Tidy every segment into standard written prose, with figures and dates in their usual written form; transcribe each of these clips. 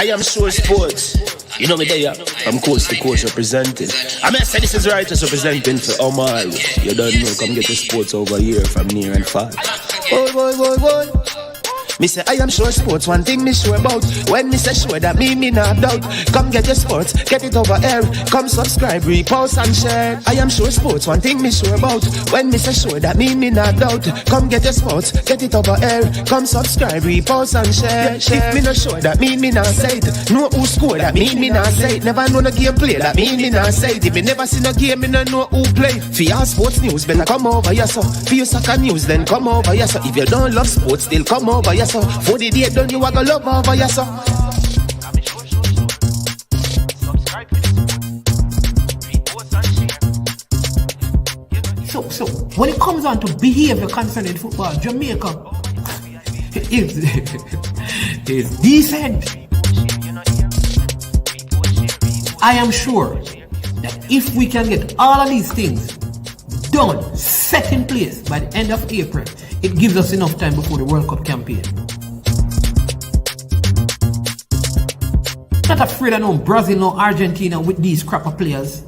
I am sure sports. You know me there, I'm coast to coast representing. I mean, I say this is righteous representing for Omar. You don't know, come get the sports over here from near and far. Boy. Me say I am sure sports, one thing me sure about. When me say sure, that me not doubt. Come get your sports, get it over here. Come subscribe, repost and share. I am sure sports, one thing me sure about. When me say sure, that me not doubt. Come get your sports, get it over here. Come subscribe, repost and share. If me not sure, that me not say it. Know who score, that me not say it. Never know the game play, that me not say it. If me never seen a game, me no know who play. For your sports news, better come over here so. For your soccer news, then come over here so. If you don't love sports, still come over here so. For the day done, you are gonna love over here so. So when it comes on to behavior concerning football, Jamaica is decent. I am sure that if we can get all of these things done, set in place by the end of April, it gives us enough time before the World Cup campaign. Not afraid of no Brazil, no Argentina with these crap of players.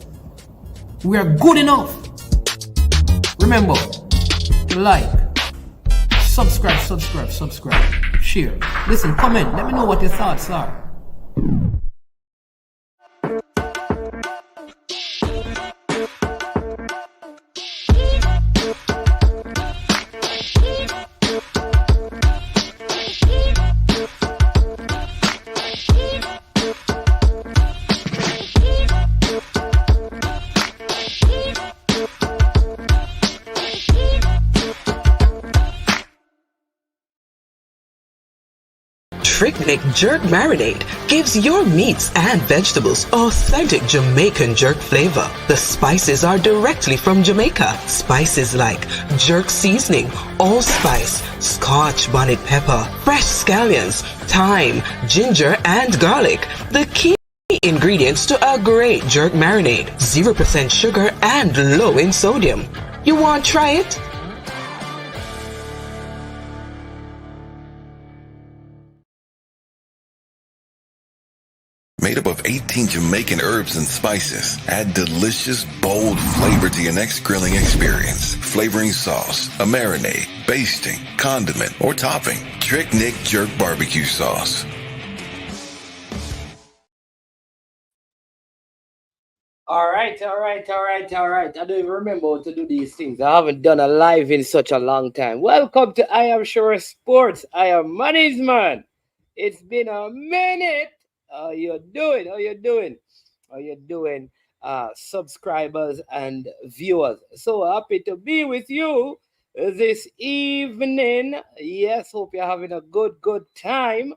We are good enough. Remember to like, subscribe, share. Listen, comment. Let me know what your thoughts are. Trick Jerk Marinade gives your meats and vegetables authentic Jamaican jerk flavor. The spices are directly from Jamaica. Spices like jerk seasoning, allspice, Scotch bonnet pepper, fresh scallions, thyme, ginger, and garlic. The key ingredients to a great jerk marinade: 0% sugar and low in sodium. You want to try it? Made up of 18 Jamaican herbs and spices, add delicious, bold flavor to your next grilling experience. Flavoring sauce, a marinade, basting, condiment, or topping. Trick Nick Jerk Barbecue Sauce. All right. I don't even remember how to do these things. I haven't done a live in such a long time. Welcome to I Am Sure Sports. I am Mannings, man. It's been a minute. How you doing? Subscribers and viewers. So happy to be with you this evening. Yes, hope you're having a good time.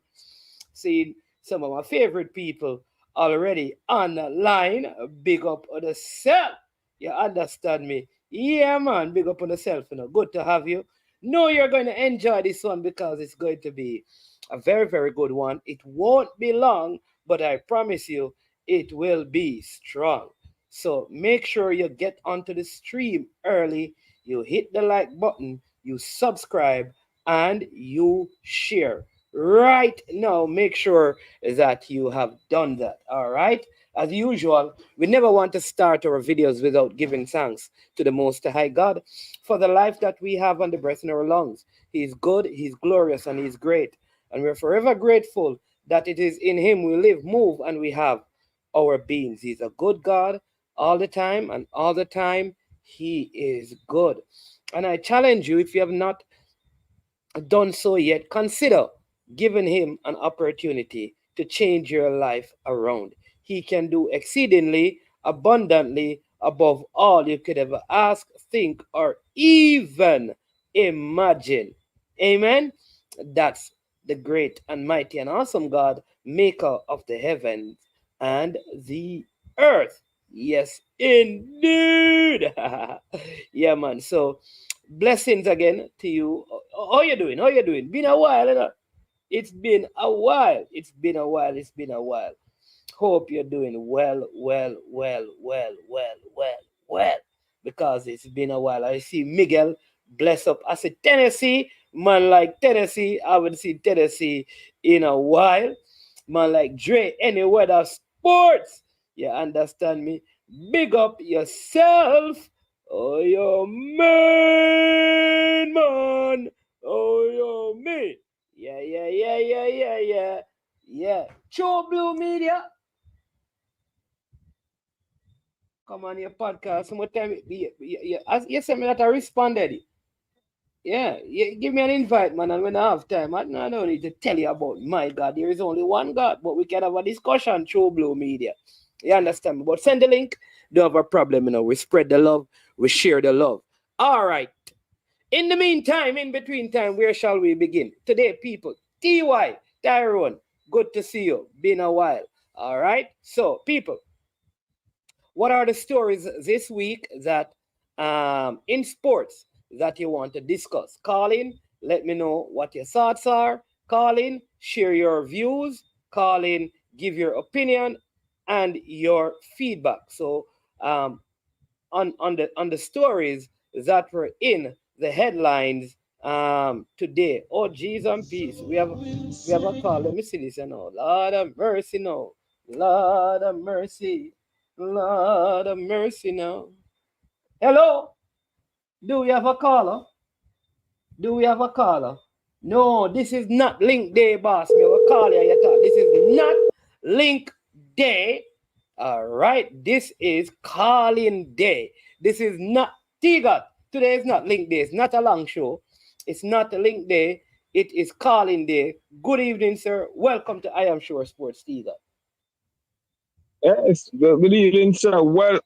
Seeing some of my favorite people already on the line. Big up on the self. You understand me? Yeah, man. Big up on the self. Good to have you. Know you're going to enjoy this one because it's going to be a very, very good one. It won't be long, but I promise you it will be strong. So make sure you get onto the stream early. You hit the like button, you subscribe, and you share. Right now, make sure that you have done that. All right. As usual, we never want to start our videos without giving thanks to the Most High God for the life that we have and the breath in our lungs. He's good, He's glorious, and He's great. And we're forever grateful that it is in Him we live, move, and we have our beings. He's a good God all the time, and all the time He is good. And I challenge you, if you have not done so yet, consider giving Him an opportunity to change your life around. He can do exceedingly abundantly above all you could ever ask, think, or even imagine. Amen. That's the great and mighty and awesome God, maker of the heavens and the earth. Yes, indeed. Yeah, man. So blessings again to you. How you doing? Been a while, isn't it? It's been a while. Hope you're doing well. Because it's been a while. I see Miguel, bless up. I said Tennessee, man like Tennessee. I haven't seen Tennessee in a while. Man like Dre, any weather sports. You understand me? Big up yourself. Oh, your man. Oh, your man. Yeah. Show Blue Media. Come on your podcast. Sometime you sent me that I responded. Yeah, give me an invite, man, and when I have time, I don't need to tell you about my God. There is only one God, but we can have a discussion through Blue Media. You understand me? But send the link. Don't have a problem, We spread the love. We share the love. All right. In the meantime, in between time, where shall we begin? Today, people, TY, Tyrone, good to see you. Been a while. All right. So, people, what are the stories this week that in sports that you want to discuss? Call in, let me know what your thoughts are. Call in, share your views. Call in, give your opinion and your feedback. So on the stories that were in the headlines today. Oh, geez and peace. We have a call. Let me see this. Lord of mercy, no. Lord of mercy. Lord of mercy now. Hello? Do we have a caller? No, this is not Link Day, boss. Me will call you. This is not Link Day. All right. This is calling day. This is not Tigat. Today is not Link Day. It's not a long show. It's not a Link Day. It is calling day. Good evening, sir. Welcome to I Am Sure Sports, Tigat. Yes, good evening, sir.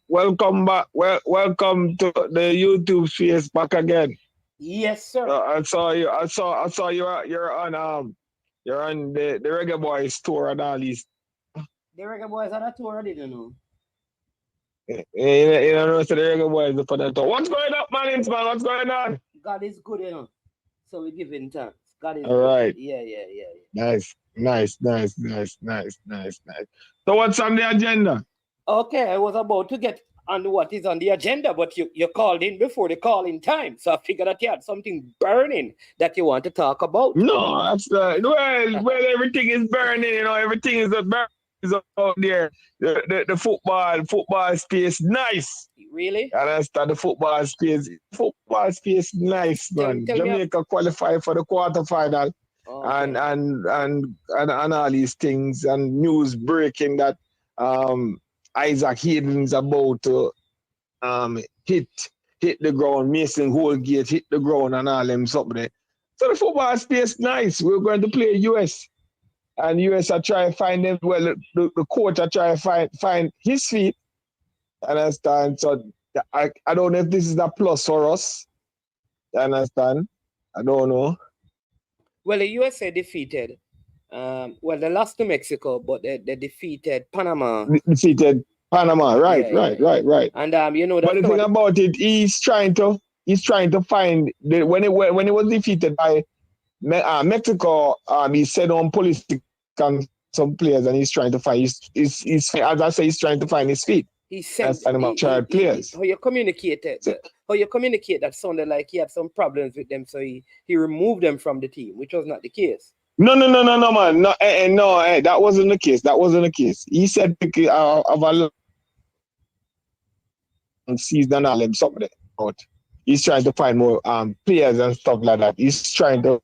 Welcome back. Welcome to the YouTube space back again. Yes, sir. I saw you. You're on the Reggae Boys tour and all these. The Reggae Boys on a tour, I didn't know. You don't know, so the Reggae Boys are for that tour. What's going on, Mannings, man? What's going on? God is good, So we give him thanks. God is all good. Right. Yeah. Nice. So what's on the agenda? Okay, I was about to get on what is on the agenda, but you called in before the calling time. So I figured that you had something burning that you want to talk about. No, that's well, everything is burning, everything is out there. The football space, nice. Really? And I start the football space nice, man. Jamaica qualified for the quarterfinal. Okay. And all these things and news breaking that Isaac Hayden's about to hit the ground, Mason Holgate hit the ground and all them something there. So the football space nice. We're going to play US. And US are trying to find them. Well, the coach are trying to find his feet. Understand? So I don't know if this is a plus for us. Understand? I don't know. Well, the USA defeated. They lost to Mexico, but they defeated Panama. Defeated Panama, right. And that. But the thing about it, he's trying to find when it was defeated by Mexico. He set on police on some players, and he's trying to find he's as I say, he's trying to find his feet. He sent players. How you communicate that sounded like he had some problems with them, so he removed them from the team, which was not the case. No, man. No, that wasn't the case. He said of a season and all them something. But he's trying to find more players and stuff like that. He's trying to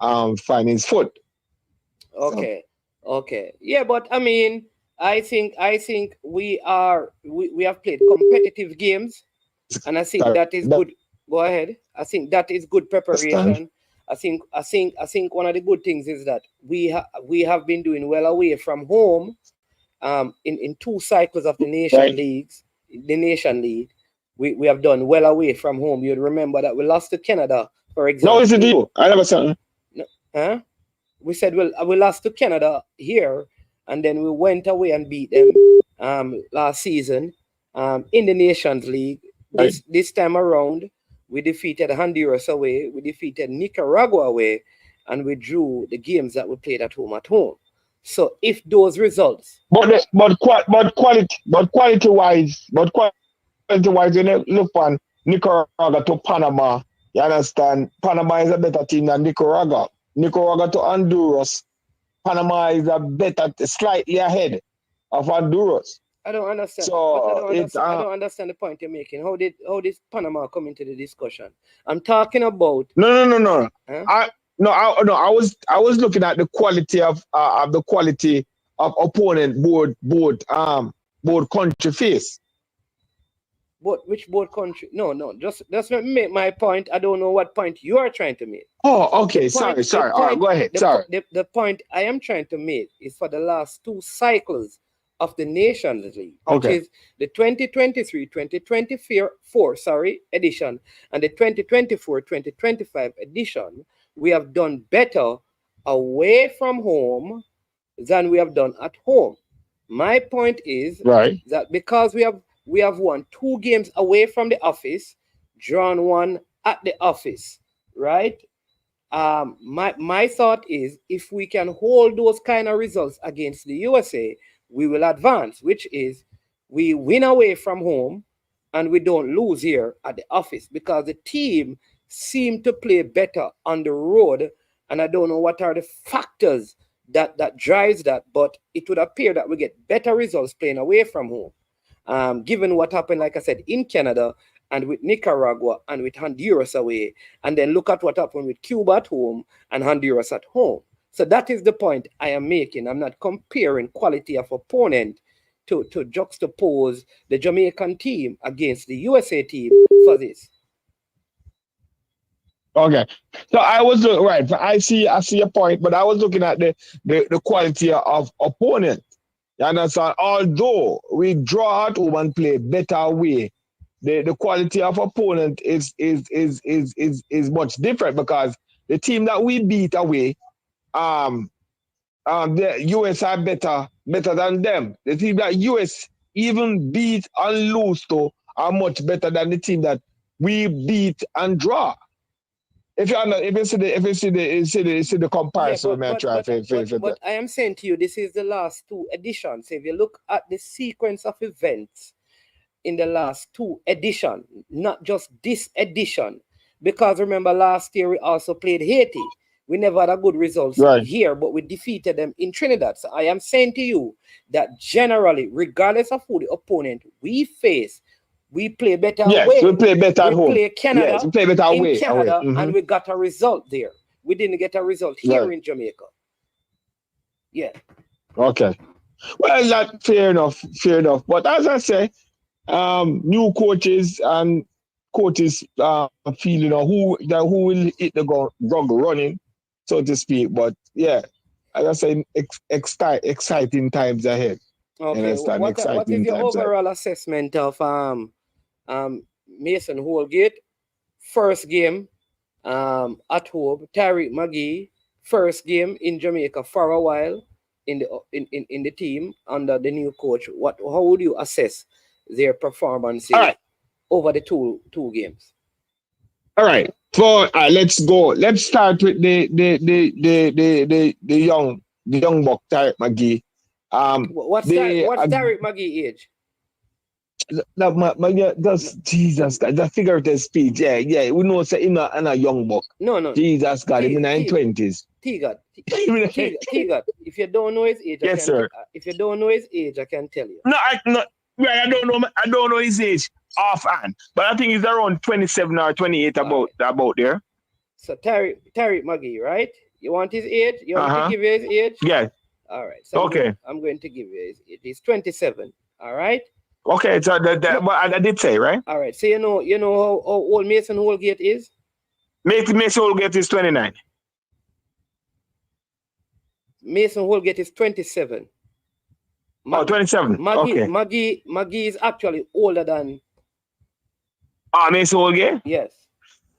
find his foot. Okay. Yeah, but I mean, I think we have played competitive games, and I think that is good. Go ahead. I think that is good preparation. I think one of the good things is that we have been doing well away from home. In two cycles of the Nation League, we have done well away from home. You'd remember that we lost to Canada, for example. No, it's a deal. I never said. Huh? We said, well, we lost to Canada here, and then we went away and beat them last season in the Nations League. This time around, we defeated Honduras away, we defeated Nicaragua away, and we drew the games that we played at home. So if those results, but quality wise, when you look on Nicaragua to Panama, you understand? Panama is a better team than Nicaragua. Nicaragua to Honduras Panama is a better, slightly ahead of Honduras. I don't understand. So I don't understand the point you're making. How did Panama come into the discussion? I'm talking about. No. Huh? I was looking at the quality of opponent board country face. Which board country? No. Just let me make my point. I don't know what point you are trying to make. Oh, okay. Sorry. All right, go ahead. Sorry. The point I am trying to make is for the last two cycles of the Nations League, which is the 2023-2024 edition and the 2024-2025 edition. We have done better away from home than we have done at home. My point is that because we have won 2 games away from the office, drawn 1 at the office, right? My thought is if we can hold those kind of results against the USA, we will advance, which is we win away from home and we don't lose here at the office because the team seem to play better on the road. And I don't know what are the factors that drives that, but it would appear that we get better results playing away from home. Given what happened, like I said, in Canada and with Nicaragua and with Honduras away, and then look at what happened with Cuba at home and Honduras at home. So that is the point I am making. I'm not comparing quality of opponent to juxtapose the Jamaican team against the USA team for this. Okay. So I was right. I see your point, but I was looking at the quality of opponent. You understand? Although we draw at home and play better away, the quality of opponent is much different because the team that we beat away, the US are better than them. The team that US even beat and lose to are much better than the team that we beat and draw. If you see the comparison, but I am saying to you, this is the last 2 editions. If you look at the sequence of events in the last 2 editions, not just this edition, because remember last year we also played Haiti. We never had a good results here, but we defeated them in Trinidad. So I am saying to you that generally, regardless of who the opponent we face, we play better away. Yes, we play better at home. We play Canada. Yes, we play better away. In Canada, and we got a result there. We didn't get a result here in Jamaica. Yeah. Okay. Well, that fair enough. But as I say, new coaches and coaches feeling who will hit the ground running, so to speak. But yeah, as I say, exciting times ahead. Okay. What is your overall assessment of Mason Holgate? First game at home, Tariq McGee, first game in Jamaica for a while in the team under the new coach. How would you assess their performance over the two games? All right. Let's go. Let's start with the young buck Tariq McGee. What's Tariq McGee age? Just Jesus, the figurative speech. Yeah. We know say him a young buck. No. Jesus God, him in the 20s. T-God. If you don't know his age, if you don't know his age, I can tell you. I don't know his age offhand, but I think he's around 27 or 28 about there. So Tariq McGee, right? You want his age? You want me to give you his age? Yeah. All right. So I'm going to give you his age. He's 27. All right. Okay. So what I did say, right? All right. So you know how old Mason Holgate is? Mason Holgate is 29. Mason Holgate is 27. 27. Maggie is actually older than. Mason Holgate? Yes.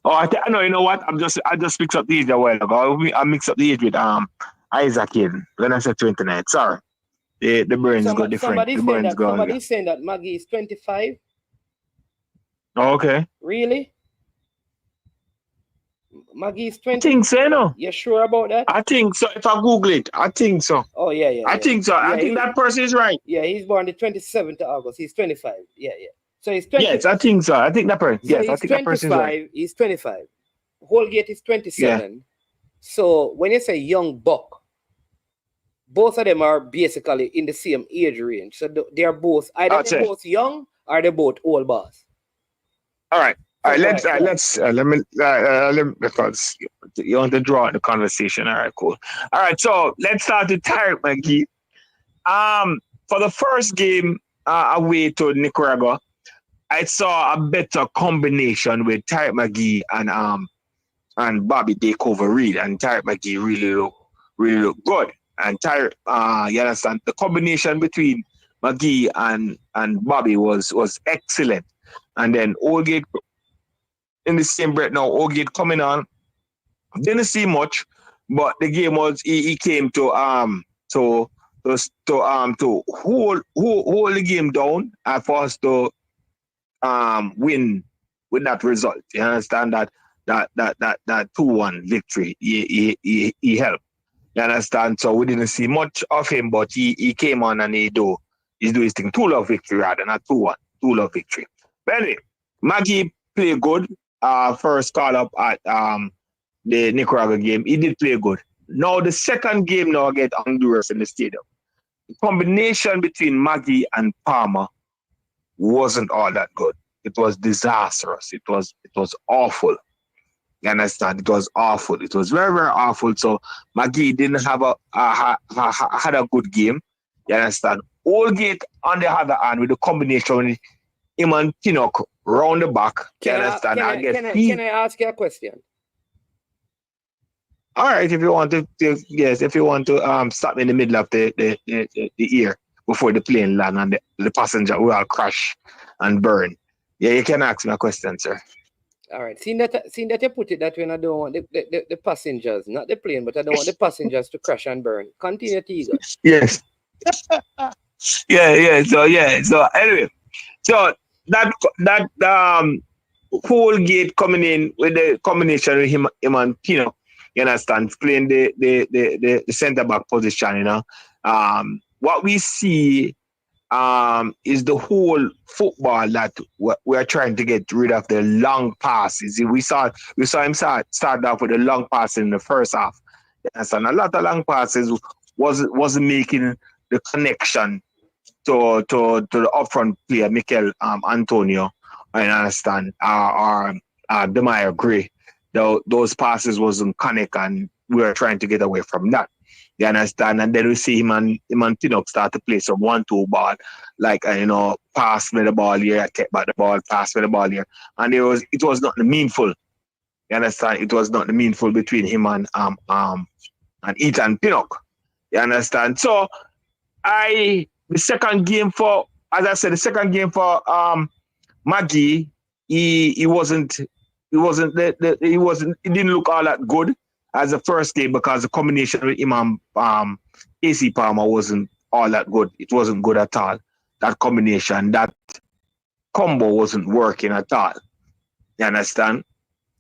I know. You know what? I just mixed up the age a while ago. I mixed up the age with Isaac Hayden when I said 29. Sorry, the brains go different. Somebody's saying that Maggie is 25. Oh, okay. Really? Maggie is 20. I think so, no? You sure about that? I think so. If I Google it, I think so. Oh, yeah. I think so. Yeah, I think that person is right. Yeah, he's born the 27th of August. He's 25. Yeah. So he's 20. Yes, I think so. I think that person. So yes, I think that person is right. He's 25. Holgate is 27. Yeah. So when you say young buck, both of them are basically in the same age range. So they are both either they're both young or they're both old boss. All right. Let me because you want to draw the conversation. All right, cool. All right, so let's start with Tyreek McGee. For the first game away to Nicaragua, I saw a better combination with Tyreek McGee and Bobby Takeover Reed, and Tyreek McGee really look good. And Tyreek, you understand, the combination between McGee and Bobby was excellent. And then Oldgate in the same breath now, Oldgate coming on, didn't see much, but the game was he came to hold the game down and for us to win with that result. You understand that 2-1 victory he helped. You understand? So we didn't see much of him, but he came on and he's doing his thing. 2-0 victory rather, not 2-1. 2-0 victory. But anyway, Maggie played good. First call up at the Nicaragua game. He did play good. Now the second game now get Honduras in the stadium. The combination between Maggie and Palmer wasn't all that good. It was disastrous. It was awful. You understand? It was awful. It was very, very awful. So Maggie didn't have had a good game. You understand? Oldgate on the other hand with the combination with him and Pinnock round the back. Can I ask you a question? All right, if you want to stop me in the middle of the ear before the plane land and the passenger will all crash and burn. Yeah, you can ask me a question, sir. All right. Seeing that you put it that way, I don't want the passengers, not the plane, but I don't want the passengers to crash and burn. Continue, Tiga. Yes. Yeah. So anyway, so that whole gate coming in with the combination with him and Pino, you understand, playing the centre back position, you know. What we see is the whole football that we're trying to get rid of the long passes. We saw him start off with the long passes in the first half. Yes, and a lot of long passes wasn't making the connection to the upfront player, Mikel Antonio, I understand, or Demire Gray. Those passes wasn't connect, and we were trying to get away from that. You understand? And then we see him and Pinnock start to play some 1-2 ball, like pass me the ball here, I take back the ball, pass me the ball here, and it was not meaningful. You understand? It was not meaningful between him and Ethan Pinnock. You understand? So the second game for Maggie, he didn't look all that good as the first game because the combination with him and AC Palmer wasn't all that good. It wasn't good at all. That combination, that combo wasn't working at all. You understand?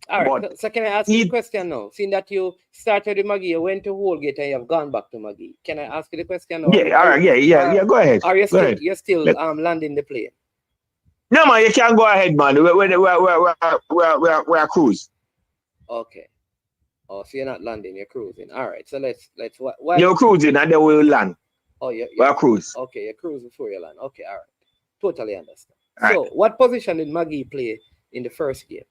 All right. So can I ask you the question now? Seeing that you started with Maggie, you went to Holgate and you have gone back to Maggie. Can I ask you the question now? Yeah, all right, yeah. Go ahead. Are you still landing the plane? No, man, you can't go ahead, man. We're cruise. Okay. Oh, so you're not landing, you're cruising. All right. So let's you're cruising and then we'll land. Oh, we're cruise. Okay, you're cruising before you land. Okay, all right. Totally understand. All so right. What position did Maggie play in the first game?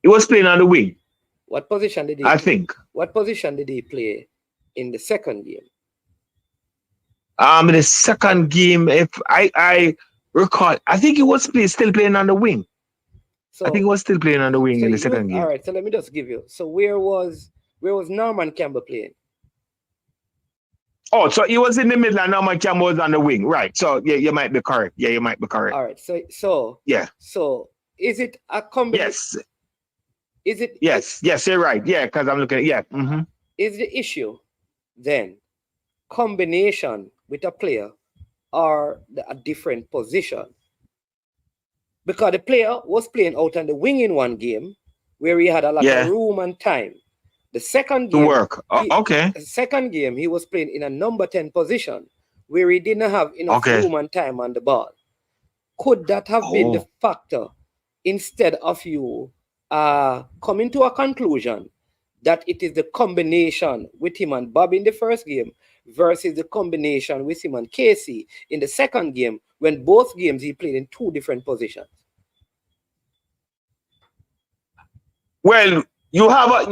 He was playing on the wing. What position did he What position did he play in the second game? In the second game, if I recall, I think he was still playing on the wing. So I think he was still playing on the wing in the second game. All right, so let me just give you. So where was Norman Campbell playing? Oh, so he was in the middle and Norman Campbell was on the wing, right? So yeah, you might be correct. Yeah, you might be correct. All right, so yeah. So is it a combination? Yes. Is it? Yes, you're right. Yeah, because I'm looking at Mm-hmm. Is the issue then combination with a player or a different position? Because the player was playing out on the wing in one game where he had a lot of room and time. The second game, to work. Okay. The second game, he was playing in a number 10 position where he didn't have enough room and time on the ball. Could that have been the factor instead of you coming to a conclusion that it is the combination with him and Bobby in the first game versus the combination with him and Casey in the second game, when both games he played in two different positions? Well, you have a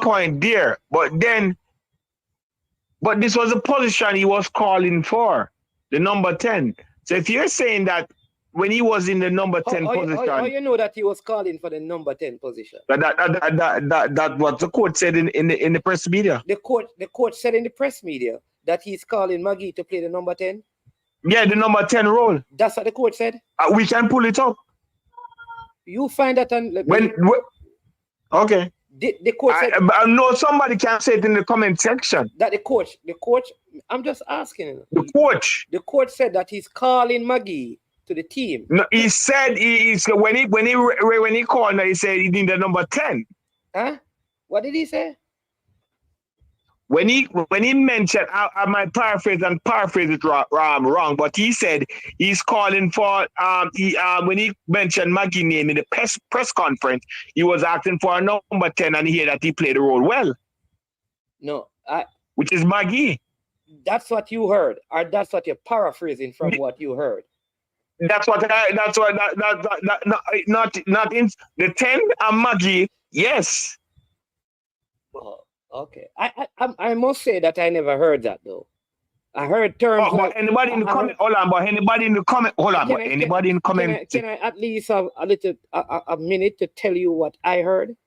point there, but this was a position he was calling for, the number 10. So if you're saying that when he was in the number 10 position, how you know that he was calling for the number 10 position? That what the coach said in the press media. The coach said in the press media that he's calling Maggie to play the number 10. Yeah, the number 10 role. That's what the coach said. We can pull it up. You find that on okay. The coach said, I know somebody can say it in the comment section. That the coach. I'm just asking. The coach said that he's calling Maggie to the team. No, he said when he called, he said he needed number 10. Huh? What did he say? When he mentioned, I might paraphrase it wrong, but he said he's calling for when he mentioned Maggie's name in the press conference, he was asking for a number 10, and he heard that he played the role well. No, which is Maggie. That's what you heard, or that's what you're paraphrasing from what you heard. Not in the 10 and Maggie. Yes. Oh, okay. I must say that I never heard that though. I heard terms. But anybody in the comment? Hold on, but anybody in the comment? Hold on, but anybody in the comment? Can I at least have a minute to tell you what I heard?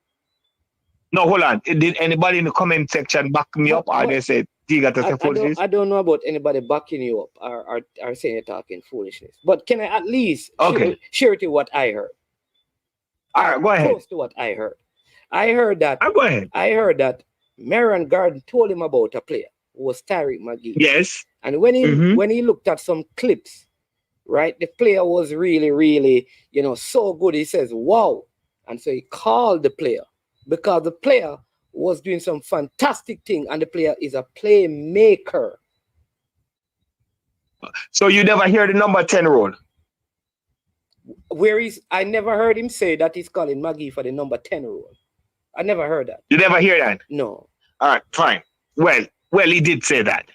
No, hold on. Did anybody in the comment section back me up, or they said you got to say foolishness? I don't know about anybody backing you up or saying you're talking foolishness. But can I at least share to what I heard? All right, go ahead. Close to what I heard. I heard that. Go ahead. I heard that Marion Garden told him about a player who was Tyreek Magee. Yes. And when he looked at some clips, right, the player was really, really, so good. He says, wow. And so he called the player because the player was doing some fantastic thing, and the player is a playmaker. So you never hear the number 10 role? I never heard him say that he's calling Magee for the number 10 role. I never heard that. You never hear that? No. All right, fine. Well, he did say that.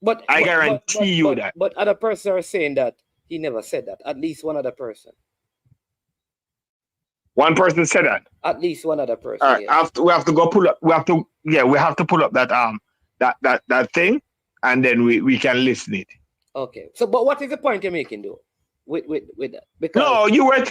But I guarantee you that. But other persons are saying that he never said that. At least one other person. One person said that. At least one other person. All right, yes. We have to go pull up. We have to pull up that thing, and then we can listen it. Okay. So, but what is the point you're making, though, with that? Because you were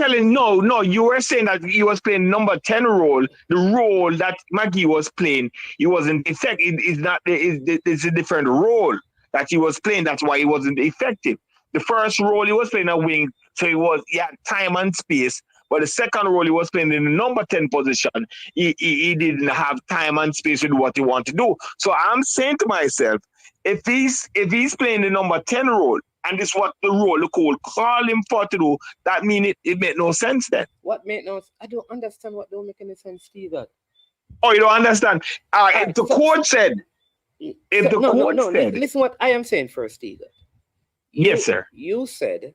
saying that he was playing number 10 role, the role that Magee was playing. He wasn't effective. It's a different role that he was playing. That's why he wasn't effective. The first role he was playing a wing, so he had time and space. But the second role he was playing in the number 10 position, he didn't have time and space to do what he wanted to do. So I'm saying to myself, if he's playing the number 10 role, and this is what the role the coach call him for to do, that means it made no sense then. What made no sense? I don't understand what don't make any sense, Steve. Oh, you don't understand? If the coach said, listen what I am saying first, Steve. Yes, sir. You said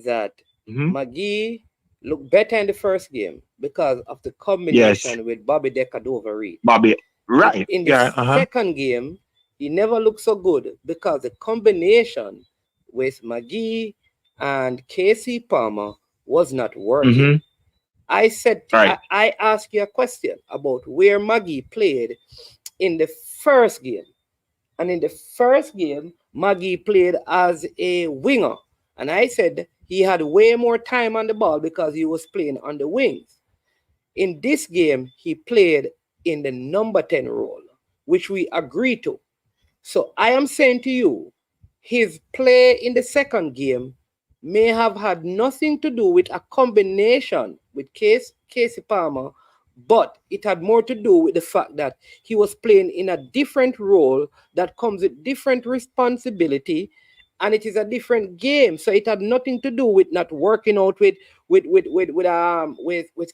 that Magee looked better in the first game because of the combination with Bobby Decker-Dover-Reed. Bobby, right. In the second game, he never looked so good because the combination with Magee and Casey Palmer was not working. I said, I asked you a question about where Magee played in the first game. And in the first game, Magee played as a winger. And I said he had way more time on the ball because he was playing on the wings. In this game, he played in the number 10 role, which we agreed to. So I am saying to you, his play in the second game may have had nothing to do with a combination with Casey Palmer, but it had more to do with the fact that he was playing in a different role that comes with different responsibility, and it is a different game. So it had nothing to do with not working out with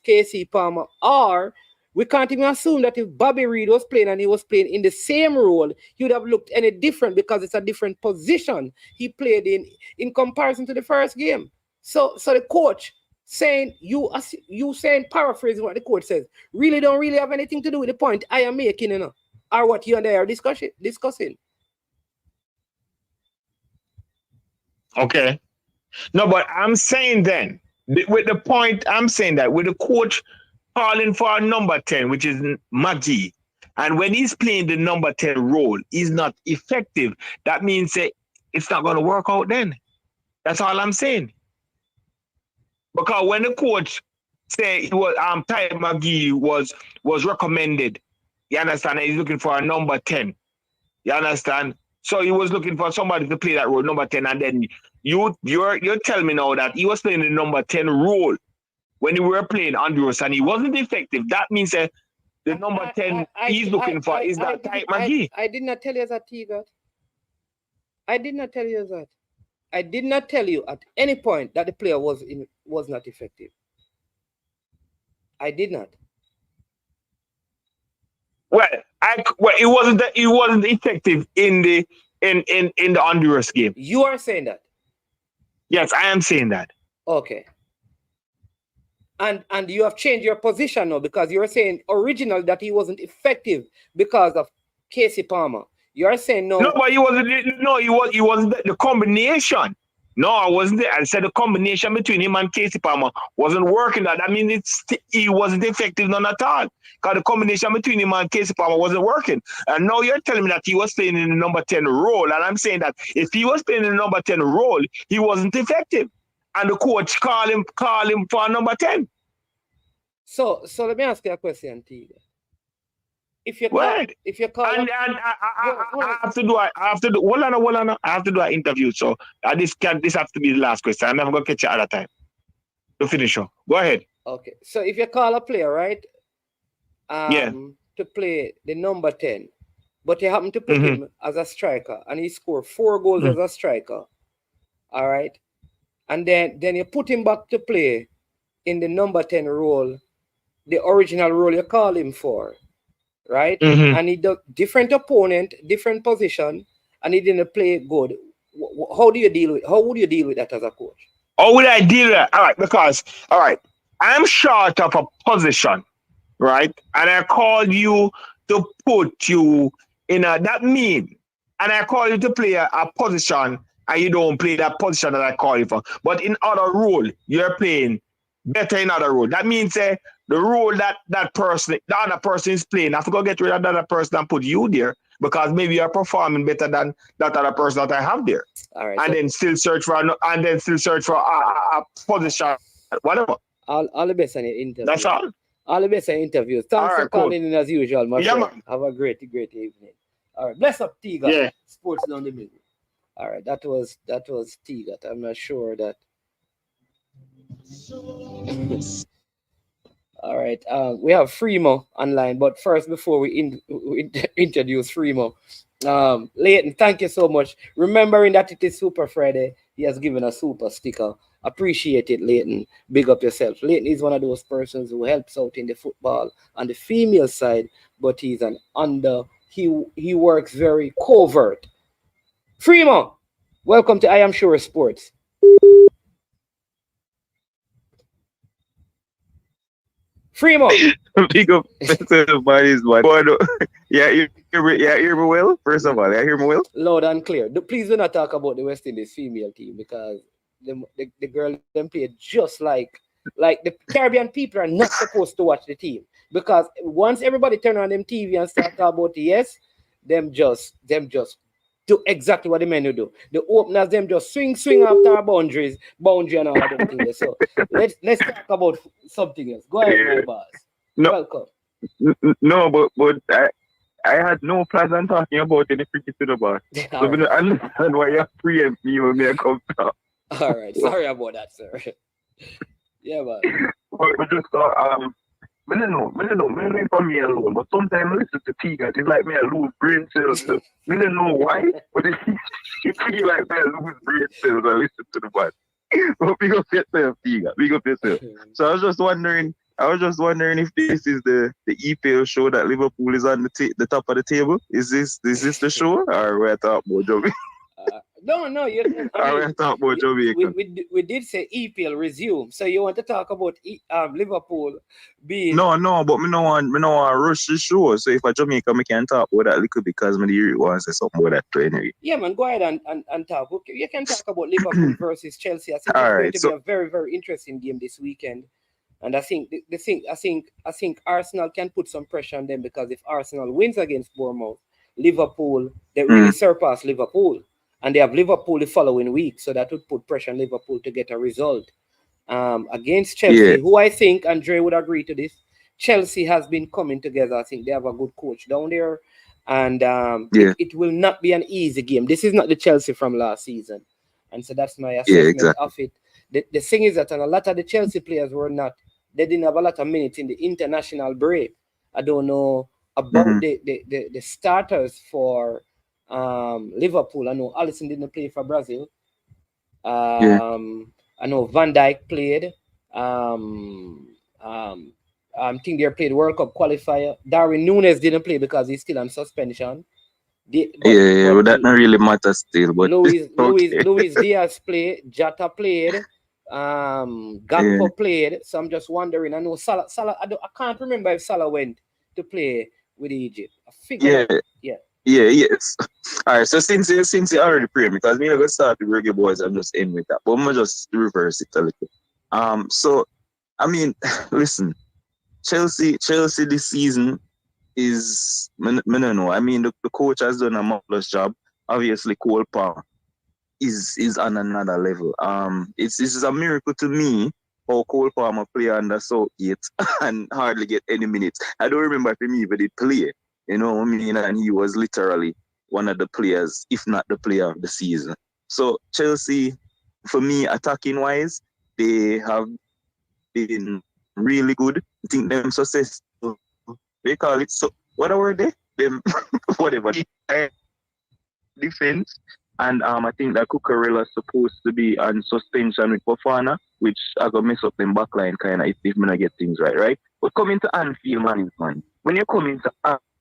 Casey Palmer, or we can't even assume that if Bobby Reed was playing and he was playing in the same role, he would have looked any different because it's a different position he played in comparison to the first game. So the coach saying you saying paraphrasing what the coach says really don't really have anything to do with the point I am making, or what you and I are discussing. Okay. No, but I'm saying then, with the point, I'm saying that with the coach calling for a number 10, which is Maggie, and when he's playing the number 10 role, he's not effective. That means it's not going to work out then. That's all I'm saying. Because when the coach say he was Ty McGee was recommended, you understand? He's looking for a number 10. You understand? So he was looking for somebody to play that role, number 10, and then you're telling me now that he was playing the number 10 role when we were playing Honduras and he wasn't effective. That means the number 10 he's looking for is that Ty McGee. I did not tell you that, Tiga. I did not tell you that. I did not tell you at any point that the player was not effective. I did not. Well, it wasn't effective in the Honduras game. You are saying that? Yes, I am saying that. Okay. And you have changed your position now because you're saying originally that he wasn't effective because of Casey Palmer. You're saying no. No, but he wasn't. No, he wasn't the combination. No, I wasn't there. I said the combination between him and Casey Palmer wasn't working. That means he wasn't effective none at all. Because the combination between him and Casey Palmer wasn't working. And now you're telling me that he was playing in the number 10 role. And I'm saying that if he was playing in the number 10 role, he wasn't effective. And the coach call him for number 10. So let me ask you a question, T. If you call, I have to do I have to do an interview. So this has to be the last question. I'm never gonna catch you at a time to finish up. Go ahead. Okay. So if you call a player, right? To play the number 10, but you happen to put him as a striker and he scored 4 goals as a striker. All right. And then you put him back to play in the number 10 role, the original role you call him for. Right? And he does different opponent, different position, and he didn't play good. How would you deal with that as a coach? How would I deal with that? All right, because I'm short of a position, right? And I call you to put you in that mean, and I call you to play a position, and you don't play that position that I call you for. But in other role, you're playing better in other role. That means the role the other person is playing, I have to go get rid of that other person and put you there because maybe you're performing better than that other person that I have there. All right, and then still search for a position, whatever. All the best on your interview. That's all. All the best on your interview. Thanks for calling in as usual, my friend. Man. Have a great evening. All right, bless up, Tiga. Yeah. Sports down the middle. All right, that was Tiga. I'm not sure that. All right, we have Fremo online, but first, before we introduce Fremo, Leighton, thank you so much. Remembering that it is Super Friday, he has given a super sticker. Appreciate it, Leighton. Big up yourself. Leighton is one of those persons who helps out in the football on the female side, but he's he works very covert. Fremo, welcome to I Am Sure Sports. Fremo. Big up bodies, man. Yeah, you hear me well? First of all, you hear me well? Loud and clear. Please do not talk about the West Indies female team because the girl them play just like the Caribbean people are not supposed to watch the team because once everybody turn on them TV and start talking about them just do exactly what the men do. The openers them just swing after our boundary and all of them things. So let's talk about something else. Go ahead, my boss. No, welcome. No, but I had no plans on talking about any cricket to the boss. So I don't understand why you're preempt me when I come talk. All right, sorry about that, sir. Yeah, man. But just I don't know for me alone, but sometimes I listen to Tiga, it's like me I lose brain cells. I don't know why, but it feel like me I lose brain cells I listen to the band. But big up yourself, Tiga. Big up yourself. So I was just wondering if this is the EPL show that Liverpool is on the top of the table. Is this the show, or we're talking about jumping? No, you don't. I want to talk about Jamaica. We did say EPL resume. So you want to talk about Liverpool being No, but me no want rush the show. So if I Jamaica, me can talk about that little because me the want to say something about that too anyway. Yeah, man, go ahead and talk. Okay, you can talk about Liverpool versus Chelsea. I think it's All going right, to so be a very, very interesting game this weekend. And I think I think Arsenal can put some pressure on them because if Arsenal wins against Bournemouth, Liverpool they really surpass Liverpool, and they have Liverpool the following week, so that would put pressure on Liverpool to get a result against Chelsea, who I think Andre would agree to this. Chelsea has been coming together. I think they have a good coach down there, and it will not be an easy game. This is not the Chelsea from last season, and so that's my assessment of it. The thing is that a lot of the Chelsea players they didn't have a lot of minutes in the international break. I don't know about the starters for Liverpool. I know Alisson didn't play for Brazil. I know Van Dijk played. I think they played World Cup qualifier. Darwin Núñez didn't play because he's still on suspension. But that not really matters still. But Luis Diaz played. Jota played. Gakpo played. So I'm just wondering. I know Salah. I can't remember if Salah went to play with Egypt. I think. Yes. All right. So since you already played, because me gonna start the reggae boys, I'm just in with that. But I'm gonna just reverse it a little. So I mean, listen, Chelsea this season is I don't know. I mean, the coach has done a marvelous job. Obviously, Cole Palmer is on another level. This is a miracle to me how Cole Palmer play under Southgate and hardly get any minutes. I don't remember if he even did play. You know what I mean? And he was literally one of the players, if not the player of the season. So Chelsea, for me, attacking wise, they have been really good. I think them successful. They call it so. What were they? Them whatever defense. And I think that Cucurella is supposed to be on suspension with Fofana, which I gonna mess up them backline kind of if I'm gonna get things right. But coming to Anfield, man, when you come into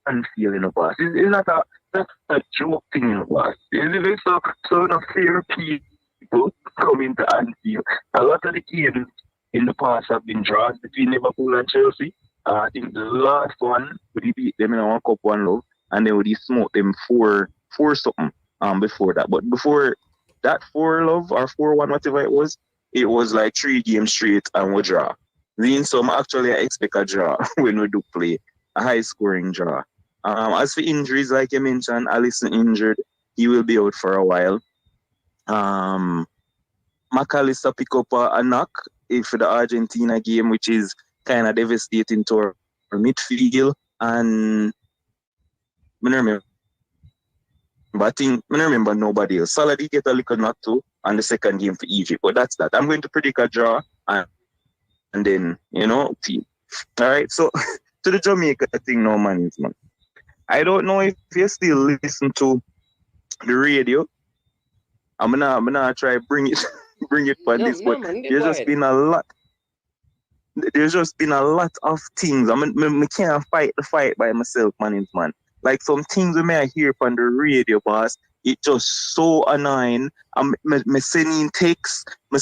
Anfield in the past, it's not that's a joke thing in the past. It's so not fair people coming to Anfield. A lot of the games in the past have been draws between Liverpool and Chelsea. I think the last one we beat them in a 1 cup 1 love, and then we smoked them 4 something before that. But before that 4 love or 4-1, whatever it was like 3 games straight and we draw. Then some actually I expect a draw when we do play, a high scoring draw. As for injuries, like you mentioned, Alisson injured, he will be out for a while. McAllister pick up a knock for the Argentina game, which is kind of devastating to our midfield. And I remember, but I think I remember nobody else. Salah did get a little knock too on the second game for Egypt, but that's that. I'm going to predict a draw and then team. All right, so to the Jamaica thing now, man. I don't know if you still listen to the radio. I'm gonna try bring it for this, but there's just been a lot. There's just been a lot of things. I can't fight the fight by myself, man. Like some things we may hear from the radio, boss. It just so annoying. Me sending texts, me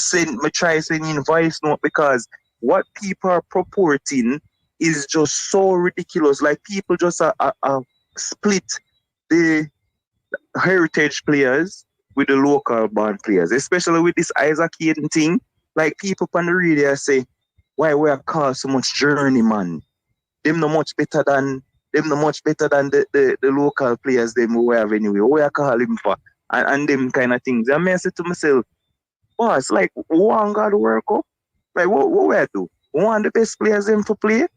try sending voice note because what people are purporting is just so ridiculous. Like people just split the heritage players with the local born players, especially with this Isaac Hayden thing. Like people on the radio say, why we are called so much journeyman? Them no much better than the local players them we have anyway. What we are calling him for? And them kind of things. And I say to myself, boss, like one God work up? Like what we do? We want the best players them to play?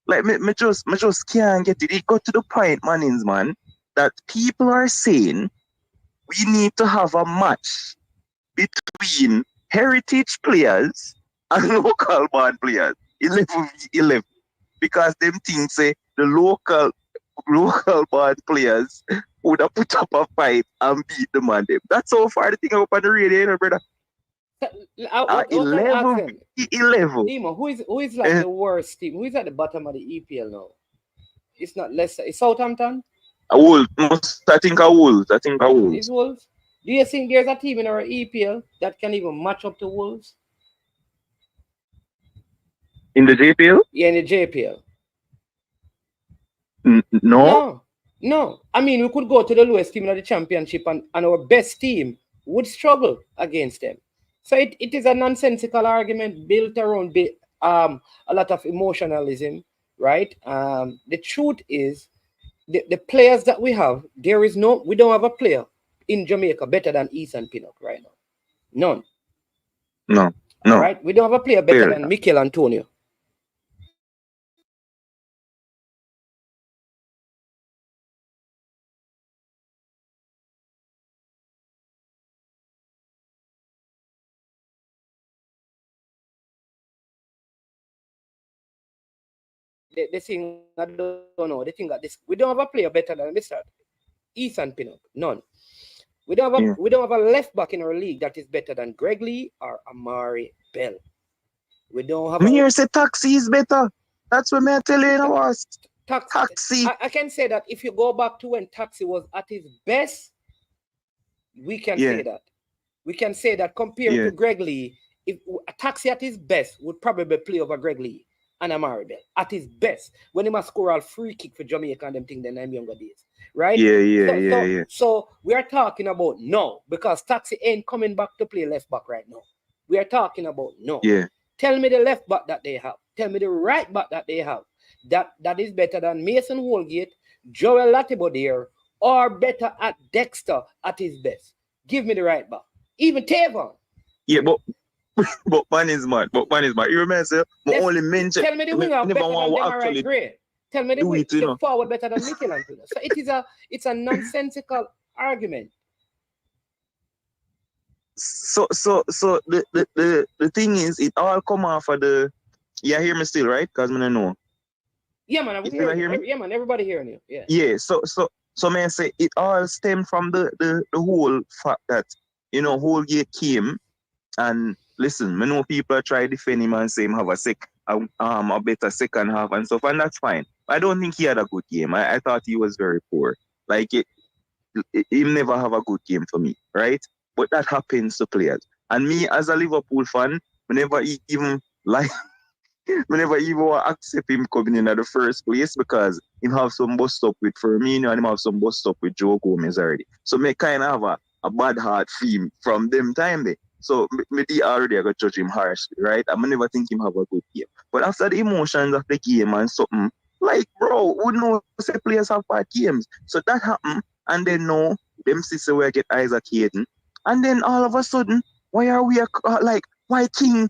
Like me just can't get it. It got to the point, Mannings, man, that people are saying we need to have a match between heritage players and local born players, 11 because them things say the local born players would have put up a fight and beat the man them. That's so far the thing up on the radio, brother. 11. Nemo, who is like the worst team? Who is at the bottom of the EPL now? It's not Leicester. It's Southampton. Wolves. I think Wolves. It's Wolves. Do you think there's a team in our EPL that can even match up to Wolves? In the JPL? Yeah, in the JPL. No. No. I mean, we could go to the lowest team in the championship and our best team would struggle against them. So it is a nonsensical argument built around a lot of emotionalism, right? The truth is, the players that we have, we don't have a player in Jamaica better than Ethan Pinnock right now. None. No. All right? We don't have a player better than Mikel Antonio. The thing I don't know, the thing that this we don't have a player better than Mr. Ethan Pinnock. None. We don't have a left back in our league that is better than Greg Lee or Amari Bell. We don't have. Me say Taxi is better. That's what I tell you was. Taxi. I can say that if you go back to when Taxi was at his best, we can say that. We can say that compared to Greg Lee, if Taxi at his best would probably play over Greg Lee and Amari Bell at his best when he must score a free kick for Jamaica and them thing in them younger days. Right? So we are talking about no, because Taxi ain't coming back to play left back right now. We are talking about no. Yeah. Tell me the left back that they have. Tell me the right back that they have. That is better than Mason Holgate, Joel Latibodier, or better at Dexter at his best. Give me the right back. Even Tavon. Yeah, but man is mad. You remember, only mention. Tell me the winger better than Demarai Gray. Tell me the forward better than Mikel Antonio. So it's a nonsensical argument. So the thing is, it all come off of the. You hear me still, right? Because I don't know. Yeah, man. Hear me? Yeah, man. Everybody hearing you. Yeah. Yeah. So man, say it all stemmed from the whole fact that Holgate came and listen. I know people are trying to defend him and say him have a better second half and stuff, and that's fine. I don't think he had a good game. I thought he was very poor. Like he never have a good game for me, right? But that happens to players. And me as a Liverpool fan, whenever even accept him coming in at the first place because he have some bust up with Firmino and he have some bust up with Joe Gomez already. So me kind of have a bad heart theme from them time there. So me already I got judge him harshly, right? I never think him have a good game. But after the emotions of the game and something, like bro, who knows say players have bad games. So that happened, and then no, them sister will get Isaac Hayden. And then all of a sudden, why are we why King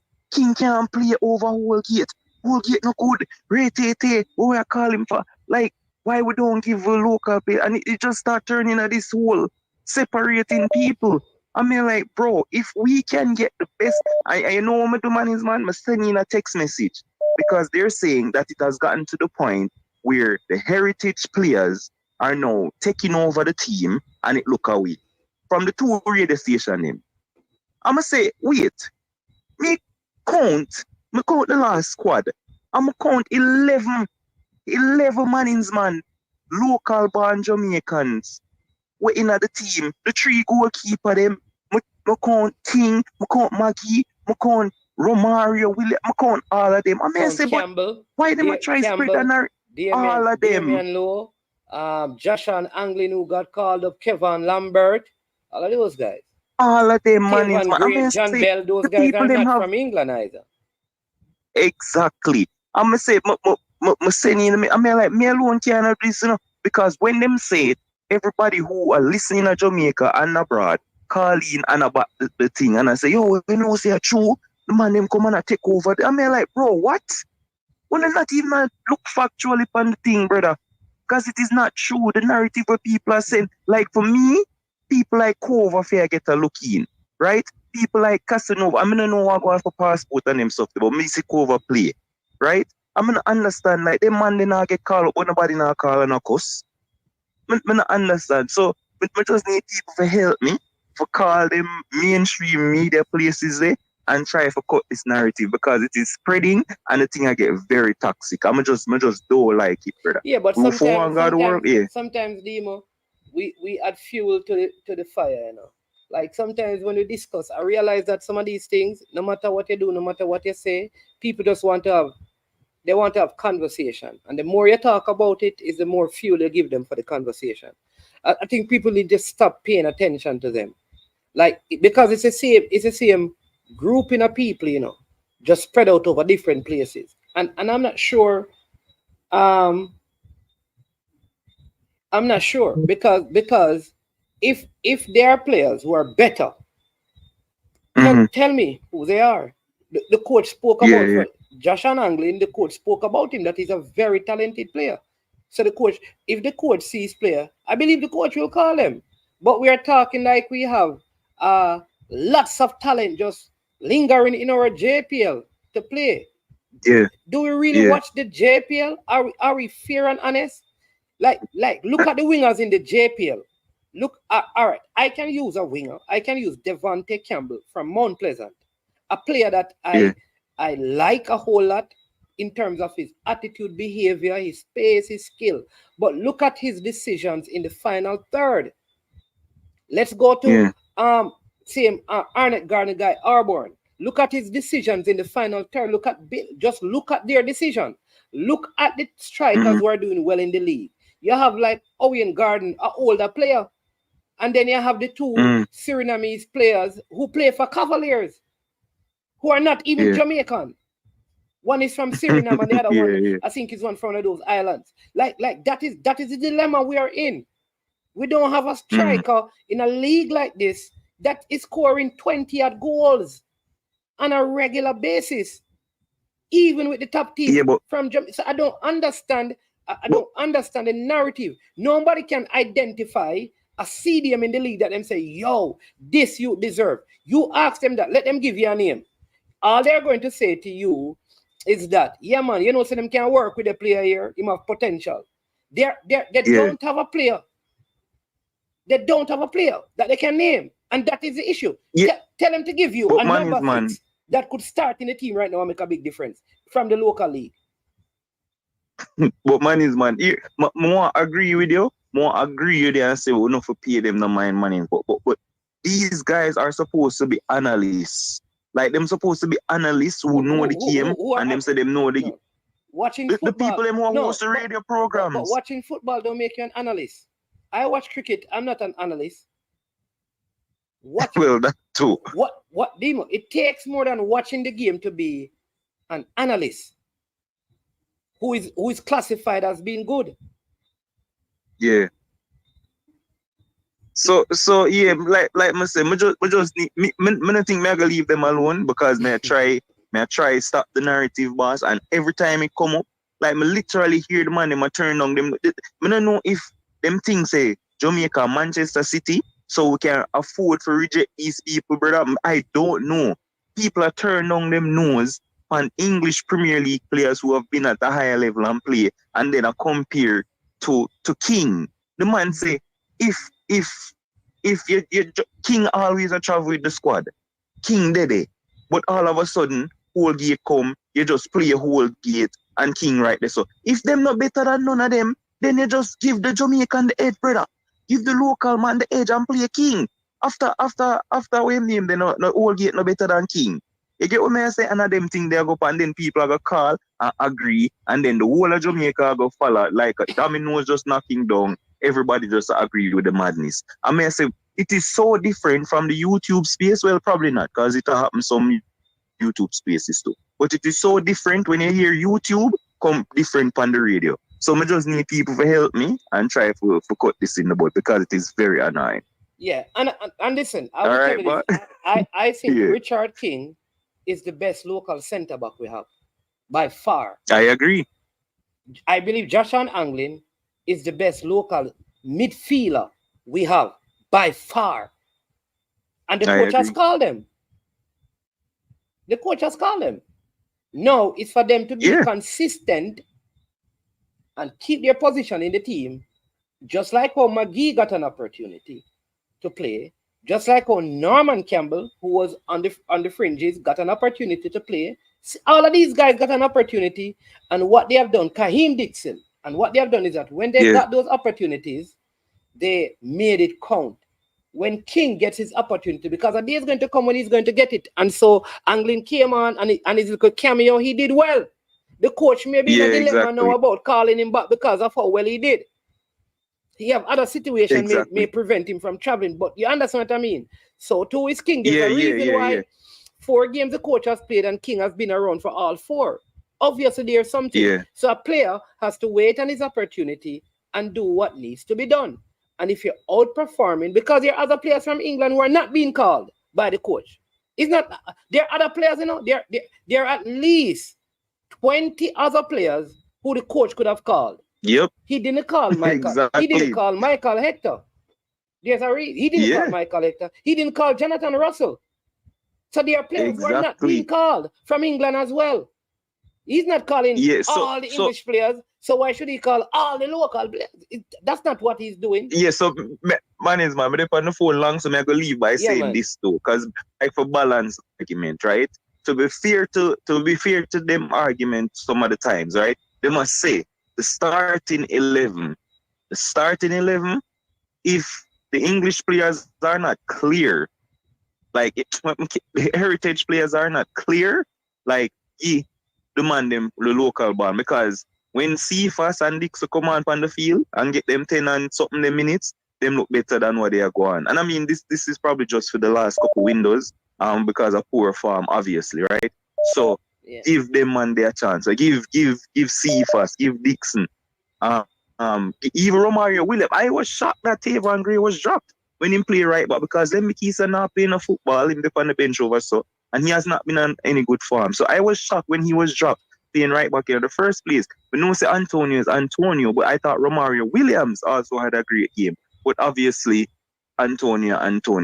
can't play over Holgate? Holgate no good. Ray-Tay, what we call him for? Like, why we don't give a local play? And it just start turning at this whole separating people. I mean, like, bro, if we can get the best, I know what the man is, man, I'm sending a text message because they're saying that it has gotten to the point where the heritage players are now taking over the team and it look away. From the two radio station name. I'ma say, wait, me count the last squad. I'ma count 11 Mannings, man, local born Jamaicans. We're in the team. The 3 goalkeeper them. I count King, I count Maggie, I count Romario, William, I count all of them. I mean, say, Campbell, but why them try spread all of them? Damian Lowe, Josh and Anglin who got called up, Kevin Lambert, all of those guys. All of them, man. I mean, John Bell, those guys are not from England either. Exactly. I'm going to say, I mean, like, me alone can't do this, because when them say it, everybody who are listening to Jamaica and abroad call in and about the thing, and I say, yo, you know, say true, the man them come and take over. I mean, like, bro, what? Well, not even look factually upon the thing, brother, because it is not true. The narrative where people are saying, like, for me, people like Cover fair get a look in, right? People like Casanova, I'm gonna know what go for passport and them stuff, but me see Cover play, right? I'm gonna understand, like, them man they not get called up, but nobody not call and a cuss. I not understand. So, I just need people to help me for call them mainstream media places there and try to cut this narrative because it is spreading and the thing I get very toxic. I just don't like it, brother. Yeah, but sometimes Demo, we add fuel to the fire, you know. Like sometimes when we discuss, I realize that some of these things, no matter what you do, no matter what you say, people just want to have conversation. And the more you talk about it, is the more fuel you give them for the conversation. I think people need to stop paying attention to them. Like, because it's the same grouping of people, just spread out over different places. And I'm not sure. I'm not sure because if there are players who are better, tell me who they are. The coach spoke about Josh Anglin. The coach spoke about him, that he's a very talented player. So if the coach sees player, I believe the coach will call him. But we are talking like we have lots of talent just lingering in our JPL to play. Yeah. Do we really watch the JPL? Are we fair and honest? Like, look at the wingers in the JPL. Look, all right, I can use a winger. I can use Devontae Campbell from Mount Pleasant, a player that I like a whole lot in terms of his attitude, behavior, his pace, his skill. But look at his decisions in the final third. Let's go to Arnett Gardner guy, Arborn. Look at his decisions in the final third. Look at their decision. Look at the strikers who are doing well in the league. You have like Owen Garden, an older player. And then you have the two Surinamese players who play for Cavaliers, who are not even Jamaican. One is from Suriname and the other one, I think, is one from one of those islands. Like that is the dilemma we are in. We don't have a striker in a league like this that is scoring 20 odd goals on a regular basis, even with the top team from Jamaica. So I don't understand. I don't understand the narrative. Nobody can identify a CDM in the league that them say, yo, this you deserve. You ask them that, let them give you a name. All they're going to say to you is that, yeah, man, so them can work with a player here, him have potential. They don't have a player. They don't have a player that they can name. And that is the issue. Tell them to give you a number 6 that could start in the team right now and make a big difference from the local league. But Mannings, man, more agree with you. More agree with you and say we not for pay them no mind Mannings. But these guys are supposed to be analysts. Like them supposed to be analysts who know the game and them say them know the game. Watching the football. people them who host the radio programs. But watching football don't make you an analyst. I watch cricket. I'm not an analyst. Well, that too. What Demo? It takes more than watching the game to be an analyst who is classified as being good. Yeah. So yeah, like I say, me just need me don't think me gonna leave them alone because me try stop the narrative, boss. And every time it come up, like me literally hear the man them a turn on them. Me don't know if them things say Jamaica, Manchester City, so we can afford to reject these people, brother. I don't know. People are turning on them nose on English Premier League players who have been at a higher level and play, and then I compare to King. The man say, if you King always a travel with the squad, King did, but all of a sudden whole gate come, you just play a whole gate and King right there. So if them not better than none of them, then you just give the Jamaican the edge, brother. Give the local man the edge and play King. After we name the whole gate no better than King. You get what I say? And them thing they go up and then people are going to call and agree and then the whole of Jamaica are going to follow like a dominoes just knocking down. Everybody just agree with the madness. I mean, I say it is so different from the YouTube space. Well, probably not because it happens some YouTube spaces too. But it is so different when you hear YouTube come different on the radio. So I just need people to help me and try to cut this in the bud because it is very annoying. Yeah, and listen, I will tell you this. I think Richard King is the best local centre back we have by far. I agree. I believe Josh Anglin is the best local midfielder we have by far. And the coach has called them. The coach has called them. No, it's for them to be consistent and keep their position in the team, just like how McGee got an opportunity to play, just like how Norman Campbell, who was on the fringes, got an opportunity to play. All of these guys got an opportunity, and what they have done, Kaheem Dixon, and what they have done is that when they got those opportunities, they made it count. when King gets his opportunity, because a day is going to come when he's going to get it. And so Anglin came on and his little cameo, he did well. The coach may be in a dilemma now about calling him back because of how well he did. He have other situations may prevent him from traveling, but you understand what I mean? So to his King, there's a reason why 4 games the coach has played and King has been around for all 4. Obviously, there's something. Yeah. So a player has to wait on his opportunity and do what needs to be done. And if you're outperforming, because there are other players from England who are not being called by the coach. It's not, there are other players, there are at least 20 other players who the coach could have called. Yep. He didn't call Michael. Exactly. He didn't call Michael Hector. There's a reason. He didn't call Michael Hector. He didn't call Jonathan Russell. So there are players who are not being called from England as well. He's not calling all the English players. So why should he call all the local players? That's not what he's doing. Yeah, so Mannings, man, I'm on the phone long, so I'm going to leave by saying this too. Because like for balance argument, right? To be fair to them argument some of the times, right? They must say the starting 11, if the English players are not clear, like the heritage players are not clear, like demand them the local band, because when Cephas and Dixon come on the field and get them 10 and something minutes, them look better than what they are going. And I mean, this is probably just for the last couple windows, because of poor form, obviously, right? So give them man their chance. Like give Cephas, give Dixon, even Romario Williams. I was shocked that Tavon Gray was dropped when he played right back, because then Mikisa not playing a football, him on the bench over so. And he has not been on any good form. So I was shocked when he was dropped, playing right back in the first place. We know say Antonio is Antonio, but I thought Romario Williams also had a great game. But obviously, Antonio.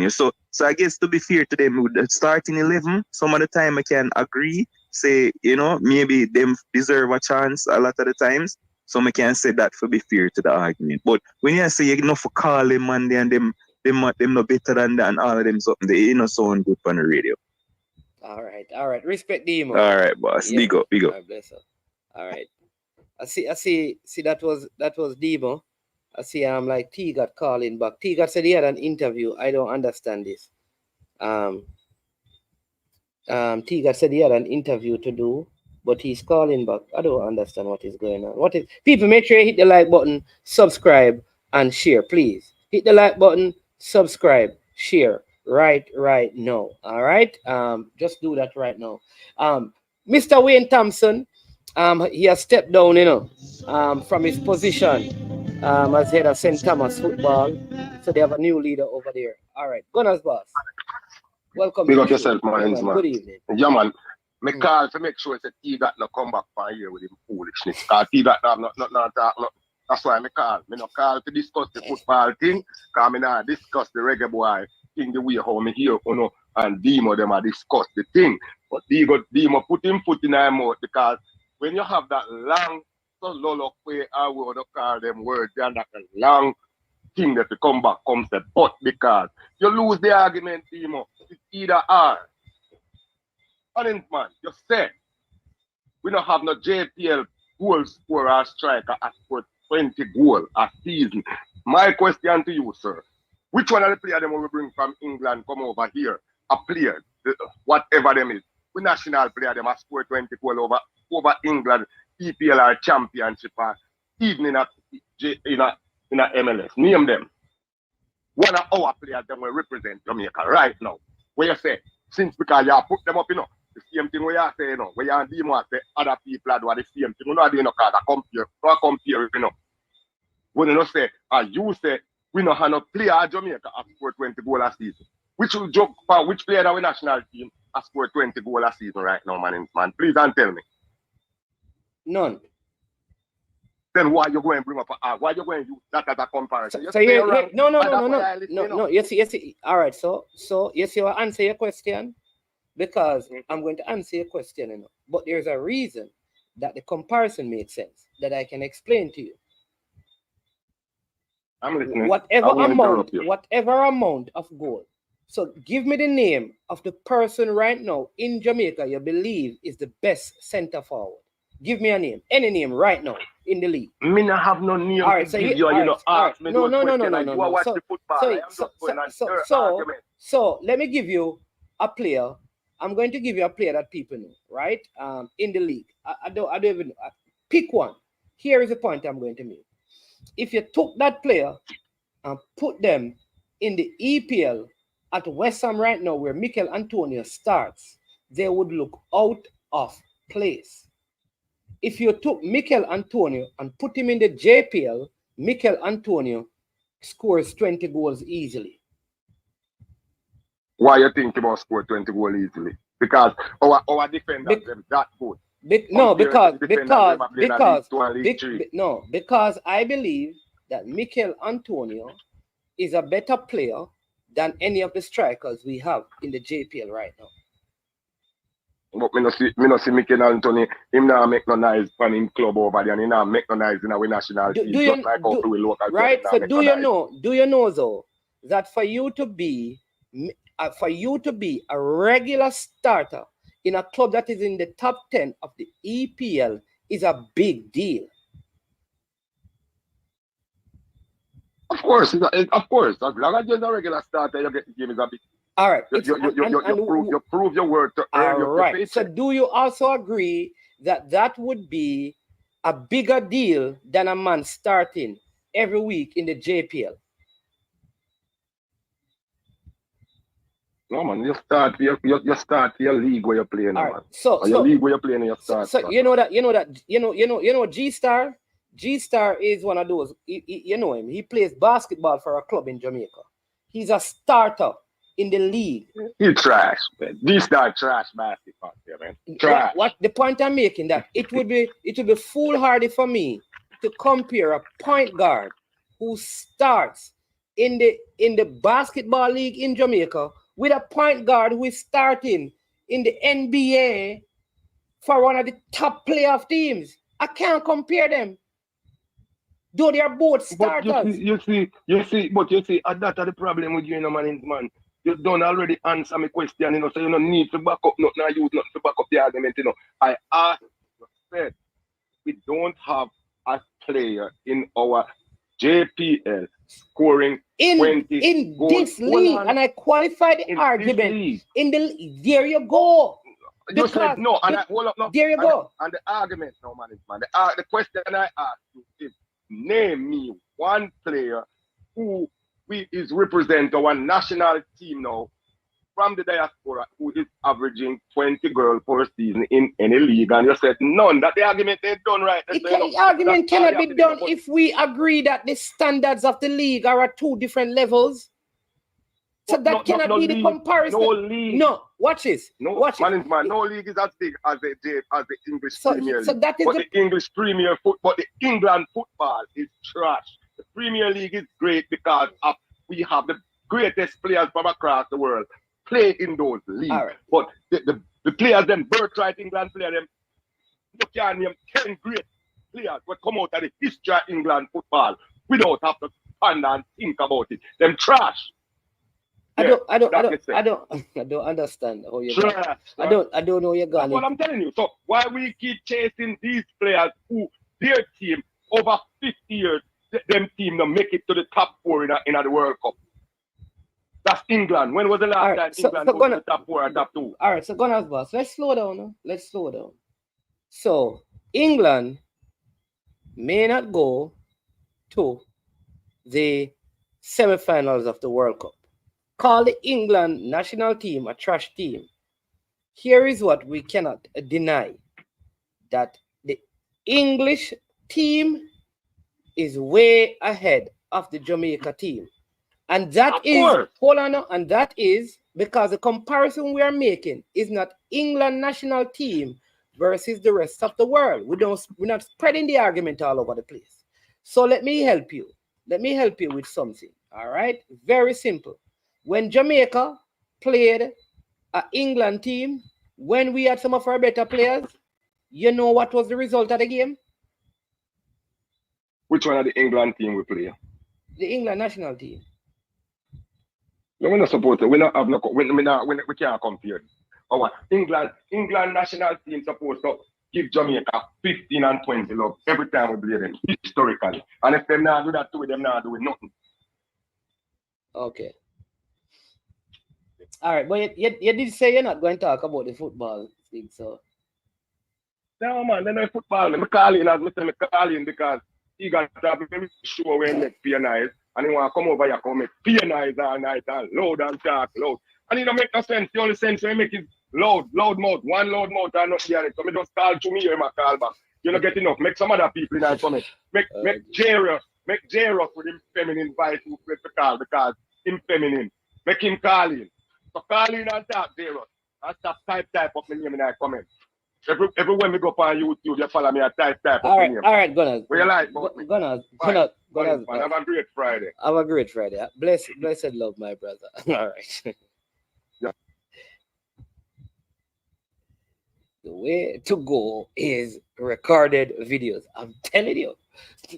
So I guess to be fair to them, with the starting 11, some of the time I can agree, say, maybe them deserve a chance a lot of the times. So I can say that for be fair to the argument. But when you say for call them and them no better than that and all of them something, they sound good on the radio. All right. Respect Demo. All right, boss. Yeah. Big up. God bless her. All right. I see. That was Demo. I see. Like T got calling back. T got said he had an interview. I don't understand this. T got said he had an interview to do, but he's calling back. I don't understand what is going on. People, make sure you hit the like button, subscribe, and share, please. Hit the like button, subscribe, share. Right now. All right. Just do that right now. Mr. Wayne Thompson, he has stepped down, from his position as head of St. Thomas football. So they have a new leader over there. All right. Gunners boss. Welcome. Big up yourself, man. Good evening. Yeah, man. Me call to make sure that he got no come back from here with him foolishness. Because he got not talk. That's why me call. Me no call to discuss the football thing. Because me not discuss the reggae boy in the way how me hear, and Demo them a discuss the thing. But Demo put him foot in our mouth, because when you have that long, so lolo way I would call them words, and that long thing that to come back comes the but, because you lose the argument, Demo. It's either or. Honest man, you said we don't have no JPL goal scorer striker at for 20 goals a season. My question to you, sir. Which one of the players them we bring from England come over here? A player, whatever them is. We national player them a score 20 goals over England, EPL or championship, or even in a MLS. Name them. One of our players them will represent Jamaica right now. Where you say, since because you put them up, the same thing where you say, where you and Demo say other people are doing the same thing. You know, they compare, When you say, you say, we don't have no player at Jamaica have scored 20 goals a season. Which player in our national team has scored 20 goals a season right now, man? Please don't tell me. None. Then why you going to bring up why you going to use that as a comparison? No. Yes. All right. So yes, you will answer your question, because I'm going to answer your question, But there's a reason that the comparison makes sense that I can explain to you. I'm listening. Whatever amount of goal. So give me the name of the person right now in Jamaica you believe is the best center forward. Give me a name. Any name right now in the league. Me not have no name All right, to so give you, you know, ask me no, those no, no, no, questions. no, Like, no, you no. watch So, the football. so, I am so, just going on your so, argument. so let me give you a player. I'm going to give you a player that people know, right? In the league. I don't even pick one. Here is the point I'm going to make. If you took that player and put them in the EPL at West Ham right now, where Mikel Antonio starts, they would look out of place. If you took Mikel Antonio and put him in the JPL, Mikel Antonio scores 20 goals easily. Why you think about score 20 goals easily? Because our defenders them that good. Because I believe that Mikel Antonio is a better player than any of the strikers we have in the JPL right now. But me no see Mikel Antonio. Him now make no noise from him club over there, and he now make no noise in our national team. Just like how we local. Right. So do you know though that for you to be a regular starter in a club that is in the top 10 of the EPL is a big deal. Of course. As long as you're a regular starter, you get the game is a big. All right. You prove your word to earn your paycheck. So do you also agree that would be a bigger deal than a man starting every week in the JPL? No man, you start your league where you're playing. All right. Man. So your league where you're playing, you start. So you know G-Star. G-Star is one of those. You know him. He plays basketball for a club in Jamaica. He's a starter in the league. You trash, man. G-Star trash basketball, man. Trash. What the point I'm making that it would be foolhardy for me to compare a point guard who starts in the basketball league in Jamaica with a point guard who is starting in the NBA for one of the top playoff teams. I can't compare them. Though they are both starters. But you see, that's the problem with you, Mannings, man. You don't already answer my question, so you don't need to back up nothing, use nothing to back up the argument, I asked, said, we don't have a player in our JPL scoring 20 in goals. This league, and I qualify the argument in the there you go. You said no, and hold up, no. There you go. And the argument, no, man, the question I asked you is, name me one player who is represent our national team now from the diaspora who is averaging 20 goals per season in any league, and you said none. That the argument is done right. The argument cannot be done if we agree that the standards of the league are at two different levels. So that cannot be the comparison. No league. No, watch this. No, watch man, no league is as big as the English Premier League. So that is the English Premier football. The England football is trash. The Premier League is great because we have the greatest players from across the world play in those leagues. Right. But the players, them birthright England player, them you can name 10 great players that come out of the history of England football without have to stand and think about it. Them trash. I don't understand how you trash. I don't know you're going. That's what I'm telling you. So why we keep chasing these players who their team over 50 years, them team don't make it to the top 4 in the World Cup. That's England. When was the last time England got to the top 4 or top 2? All right, so Gunners boss, let's slow down. Let's slow down. So England may not go to the semi-finals of the World Cup. Call the England national team a trash team. Here is what we cannot deny, that the English team is way ahead of the Jamaica team. And that and that is because the comparison we are making is not England national team versus the rest of the world. We're not spreading the argument all over the place. So let me help you. Let me help you with something. All right? Very simple. When Jamaica played an England team, when we had some of our better players, you know what was the result of the game? Which one of the England team we play? The England national team. No, we're not supposed to. We can't compare. Our England national team supposed to give Jamaica 15 and 20 love every time we play them, historically. And if them not do that to them not doing nothing. Okay. All right, but you did say you're not going to talk about the football thing, so. No, man, they're not football. I'm calling as Mr. McCalling because he got to show where he make pianize and he want to come over here come make pianize all night and loud and talk loud. And it don't make no sense. The only sense we make is loud mouth, one loud mouth and not hear it. So me just call to me here, my call back. You don't get enough. Make some other people in for me. Make J-Ross with him feminine voice who play the call because him feminine. Make him call in. So call in and talk J-Ross. And stop type up my name in that comment. Everywhere we go on YouTube, you follow me at type all right, all right, Gunners. What you like? Gunners. Have a great Friday. Have a great Friday. Blessed love, my brother. All right. Yeah. The way to go is recorded videos. I'm telling you,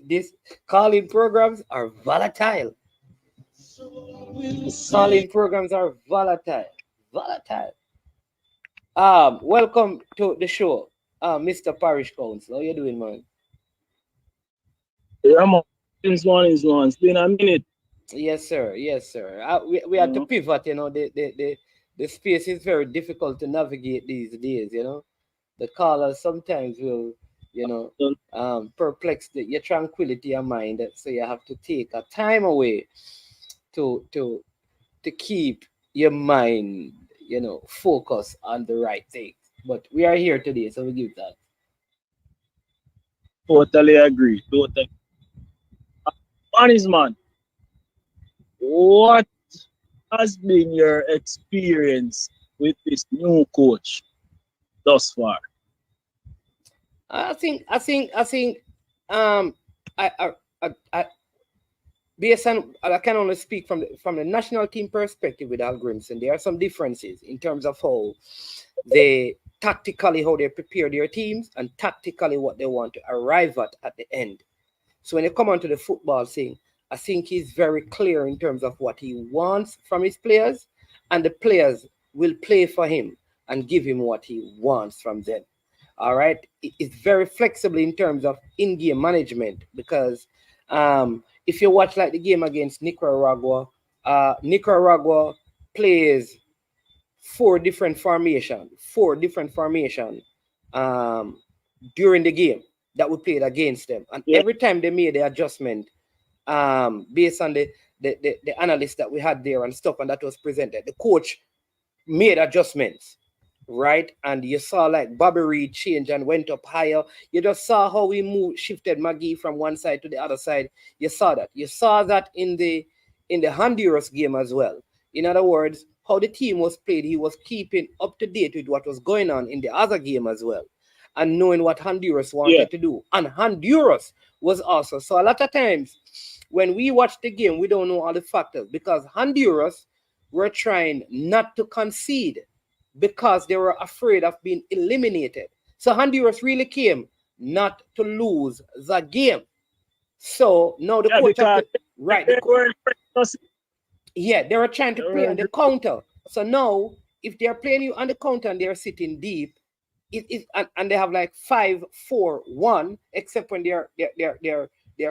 these calling programs are volatile. Calling programs are volatile. Welcome to the show, Mr. Parish Council. How you doing, man? Yeah, man. It's been a minute. Yes, sir. We had to pivot. You know, the space is very difficult to navigate these days. You know, the callers sometimes will, perplex your tranquility of mind. So you have to take a time away to keep your mind, focus on the right things. But we are here today, so we give that. Totally agree. Mannings, man, what has been your experience with this new coach thus far? I based on, I can only speak from the national team perspective with Al Grimson. There are some differences in terms of how they prepare their teams and tactically what they want to arrive at the end. So when you come onto the football thing, I think he's very clear in terms of what he wants from his players, and the players will play for him and give him what he wants from them. All right. It's very flexible in terms of in-game management because if you watch like the game against Nicaragua, Nicaragua plays four different formation during the game that we played against them. And every time they made the adjustment based on the analysts that we had there and stuff, and that was presented, the coach made adjustments, right? And you saw like Bobby Reed change and went up higher. You just saw how we shifted Maggie from one side to the other side. You saw that. You saw that in the Honduras game as well. In other words, how the team was played, he was keeping up to date with what was going on in the other game as well, and knowing what Honduras wanted to do. And Honduras was also. So a lot of times when we watch the game, we don't know all the factors because Honduras were trying not to concede because they were afraid of being eliminated. So Honduras really came not to lose the game. So now the coach they were trying to play on the counter. So now if they're playing you on the counter and they're sitting deep, and they have like 5-4-1, except when they're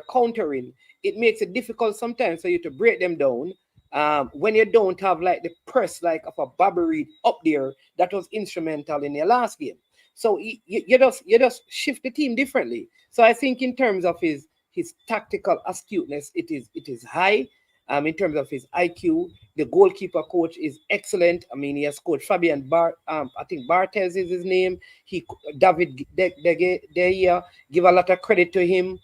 countering, it makes it difficult sometimes for you to break them down. When you don't have like the press like of a Bobby Reed up there that was instrumental in your last game. So you just shift the team differently. So I think in terms of his tactical astuteness, it is high. In terms of his IQ, the goalkeeper coach is excellent. I mean, he has coached Fabian I think Barthez is his name. David De Gea, give a lot of credit to him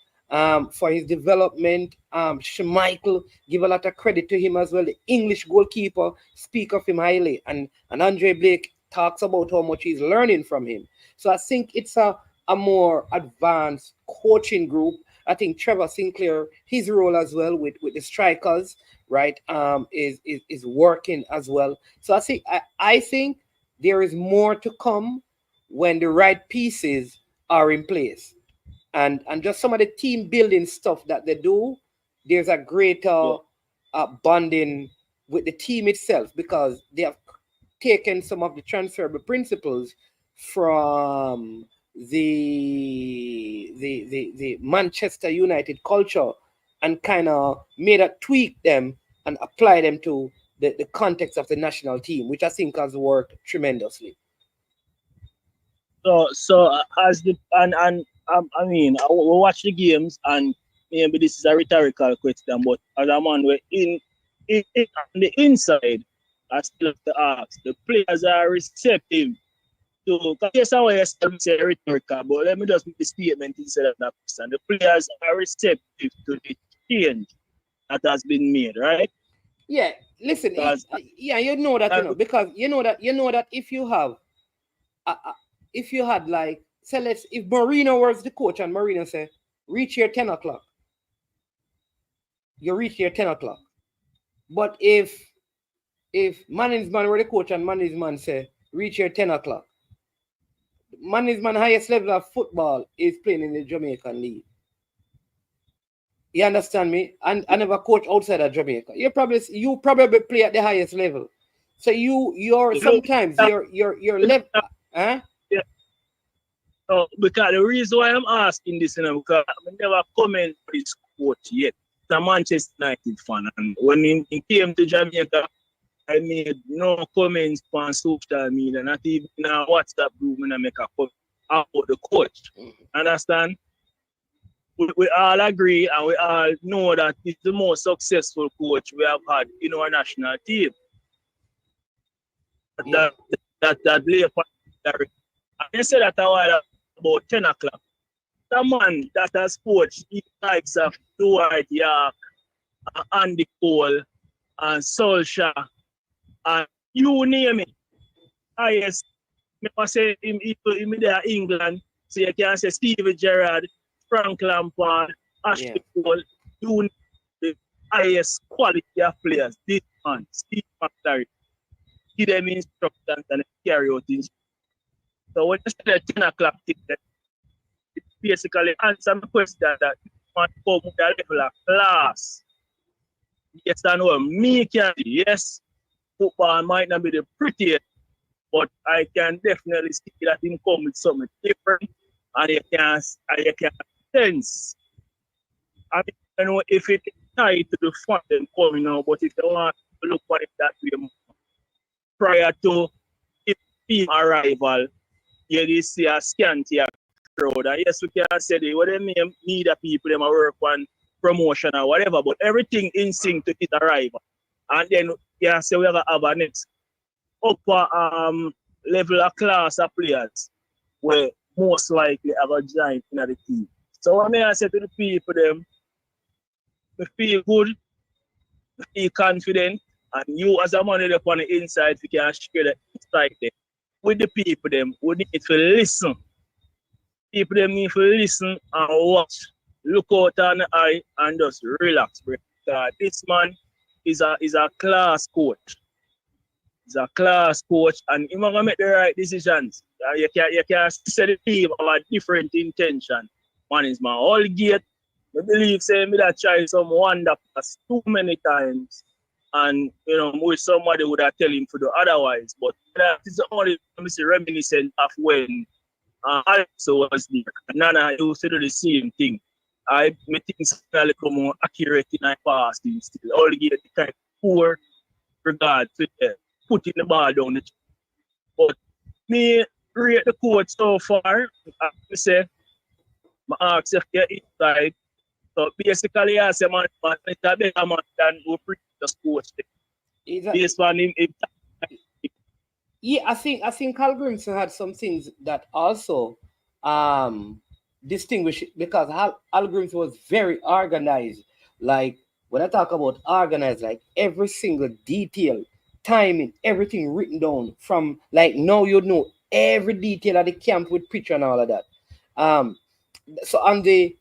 for his development. Schmeichel, give a lot of credit to him as well. The English goalkeeper speak of him highly, and Andre Blake talks about how much he's learning from him. So I think it's a more advanced coaching group. I think Trevor Sinclair, his role as well with the strikers, right, is working as well. So I think there is more to come when the right pieces are in place. And just some of the team building stuff that they do, there's a greater bonding with the team itself because they have taken some of the transferable principles from the Manchester United culture and kind of made a tweak them and apply them to the context of the national team, which I think has worked tremendously. So as the I mean, I will watch the games, and maybe this is a rhetorical question, but as a man, we're in on the inside, I still have to ask: the players are receptive to. Yes, I will say rhetorical, but let me just make the statement instead of that question. The players are receptive to the change that has been made, right? Yeah, listen, yeah, you know that, because you know that if you have, if you had like, say, if Marino was the coach and Marino say, reach here 10 o'clock, you reach here 10 o'clock. But if Mannings man were the coach and Mannings man say, reach here 10 o'clock, Mannings man highest level of football is playing in the Jamaican league. You understand me? And I never coach outside of Jamaica. You probably play at the highest level. So you're sometimes you're left, huh? Yeah. So because the reason why I'm asking this, because I never comment for this coach yet. I'm a Manchester United fan, and when he came to Jamaica, I made no comments on social media, not even in a WhatsApp group when I make a comment about the coach. Understand? We all agree and we all know that he's the most successful coach we have had in our national team. That lay upon I said that a while about 10 o'clock. The man that has coached the likes of Dwight York, Andy Cole, and Solskjaer, and you name it. Yes, I say him there in England, so you can say Steven Gerrard, Frank Lampard, Ashley Cole, you need the highest quality of players. This man, Steve McLaren, give them instructions and carry out instructions. So when you say the 10 o'clock ticket, it basically answer my question that you want to come with a level of class. Yes and no, me can, yes, football might not be the prettiest, but I can definitely see that him come with something different, and you can sense. I mean, you know, if it is tied to the fun then coming now, but if you want to look at it that way prior to his team arrival, you see a scanty crowd. And yes, we can say they what they need the people them work on promotion or whatever, but everything in sync to his arrival. And then you say we have a next upper level of class of players where most likely have a giant in the team. So what I say to the people them, we feel good, we feel confident, and you as a man up on the inside, we can share the insight there with the people them. We need to listen. People them need to listen and watch, look out on the eye and just relax. Because this man is a class coach. He's a class coach, and he's gonna make the right decisions. You can set the team of a different intention. Man is my whole gate. I believe say me that try some wonder pass too many times, and you know, with somebody would have tell him to do otherwise. But that is only reminiscent of when I also was there. Nana used to do the same thing. I think it's a little more accurate in my past still. All get the kind of poor regard to putting the ball down the. But me rate the coach so far, I say, I ask if you're inside. So basically, I say, man, it's a better man than who previous coach. Based on him. Yeah, I think Carl Grimson had some things that also distinguish it, because Al Grimson was very organized. Like when I talk about organized, like every single detail, timing, everything written down from like now you know every detail of the camp with picture and all of that. So on the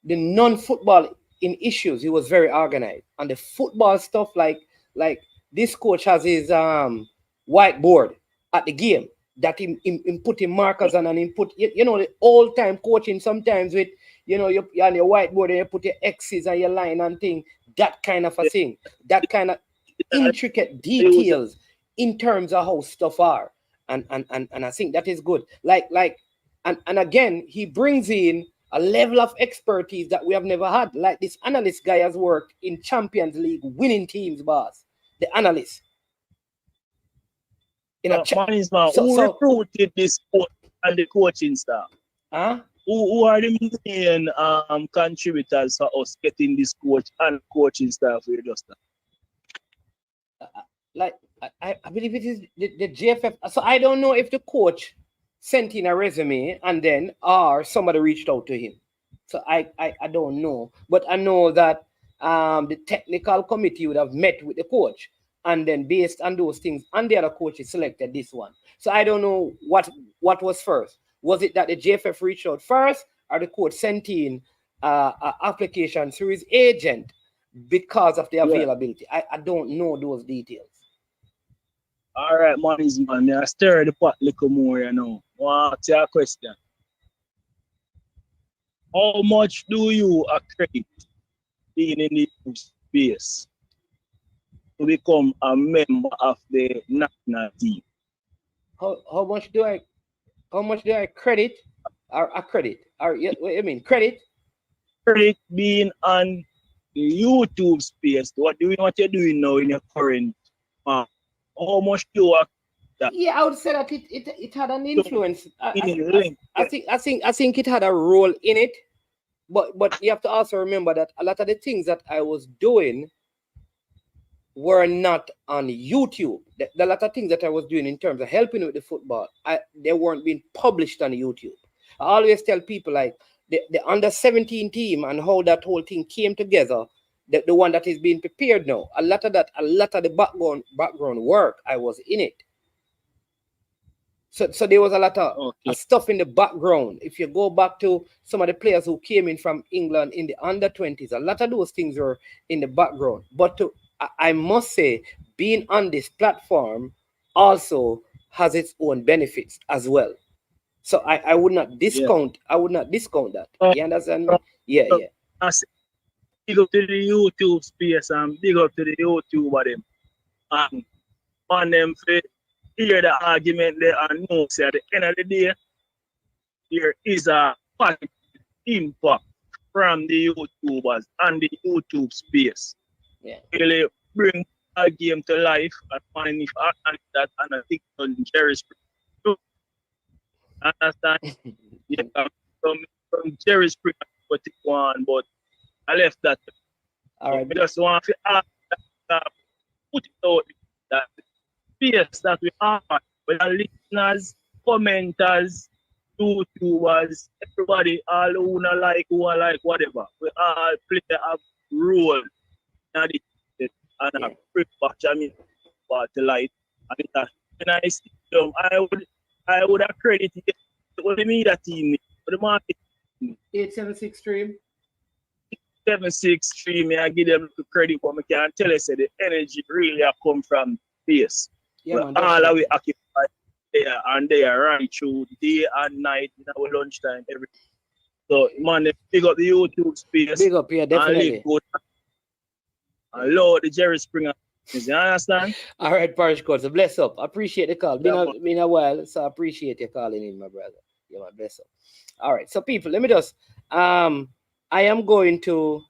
non-football in issues, he was very organized. On the football stuff, like this coach has his whiteboard at the game that him putting markers on, and him put you know the old time coaching sometimes with you know you on your whiteboard and you put your X's and your line and thing, that kind of a thing, that kind of intricate details in terms of how stuff are, and I think that is good. Like And again, he brings in a level of expertise that we have never had. Like this analyst guy has worked in Champions League winning teams, boss. The analyst. Who recruited this coach and the coaching staff? Huh? Who are the main contributors for us getting this coach and coaching staff here, Justin? Like I believe it is the JFF. So I don't know if the coach sent in a resume and then or somebody reached out to him. So I don't know, but I know that the technical committee would have met with the coach, and then based on those things, and the other coaches selected this one. So I don't know what was first. Was it that the JFF reached out first, or the coach sent in an application through his agent because of the availability? I don't know those details. All right, Mannings, man. I stir the pot a little more, you know. Well, ask you a question. How much do you accredit being in the space to become a member of the national team? How much do I credit or accredit? Or what you mean credit? Credit being on the YouTube space. What you're doing now in your current how much do you that? Yeah, I would say that it had an influence. I think it had a role in it, but you have to also remember that a lot of the things that I was doing were not on YouTube. The lot of things that I was doing in terms of helping with the football, they weren't being published on YouTube. I always tell people like the under 17 team and how that whole thing came together. The one that is being prepared now, a lot of the background work, I was in it. So there was a lot of stuff in the background. If you go back to some of the players who came in from England in the under 20s, a lot of those things were in the background. But I must say, being on this platform also has its own benefits as well. So I would not discount. I would not discount that. You understand me? Yeah. Big up to the YouTube space and big up to the YouTuber them. And on them for hear the argument there and know say at the end of the day there is a positive impact from the YouTubers and the YouTube space. Yeah. Really bring a game to life and find if I can that and I think on Jerry Springer. Understand? Yeah, from Jerry Springer one, but I left that. All right. I just want to put it out that space that we have with our listeners, commenters, YouTubers, everybody, all who are like, whatever. We all play a role in it and a pretty much about the light. And it when I see them, I would accredit it to the media team, for the market. 876 stream. 7-6 stream, I give them the credit, but I can tell you say the energy really come from space. Yeah, man, all that we occupy there and they are right through day and night in our lunchtime everything. So man, big up the YouTube space. Big up here, definitely. And Lord the Jerry Springer. You understand? All right, Parish Court. So bless up. I appreciate the call. Been a while, so I appreciate you calling in, my brother. Yeah, man, bless up. All right, so people, let me just I am going to.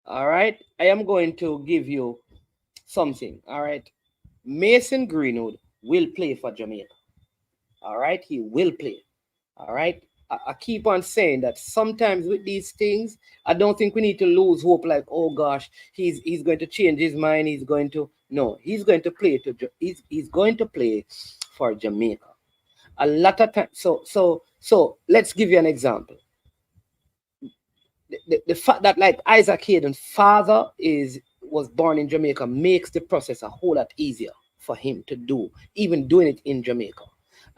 All right, I am going to give you something. All right, Mason Greenwood will play for Jamaica. All right, he will play. All right, I keep on saying that sometimes with these things, I don't think we need to lose hope. Like, oh gosh, he's going to change his mind. He's going to he's going to play he's going to play for Jamaica. A lot of times, so let's give you an example. The fact that like Isaac Hayden's father was born in Jamaica makes the process a whole lot easier for him to do, even doing it in Jamaica.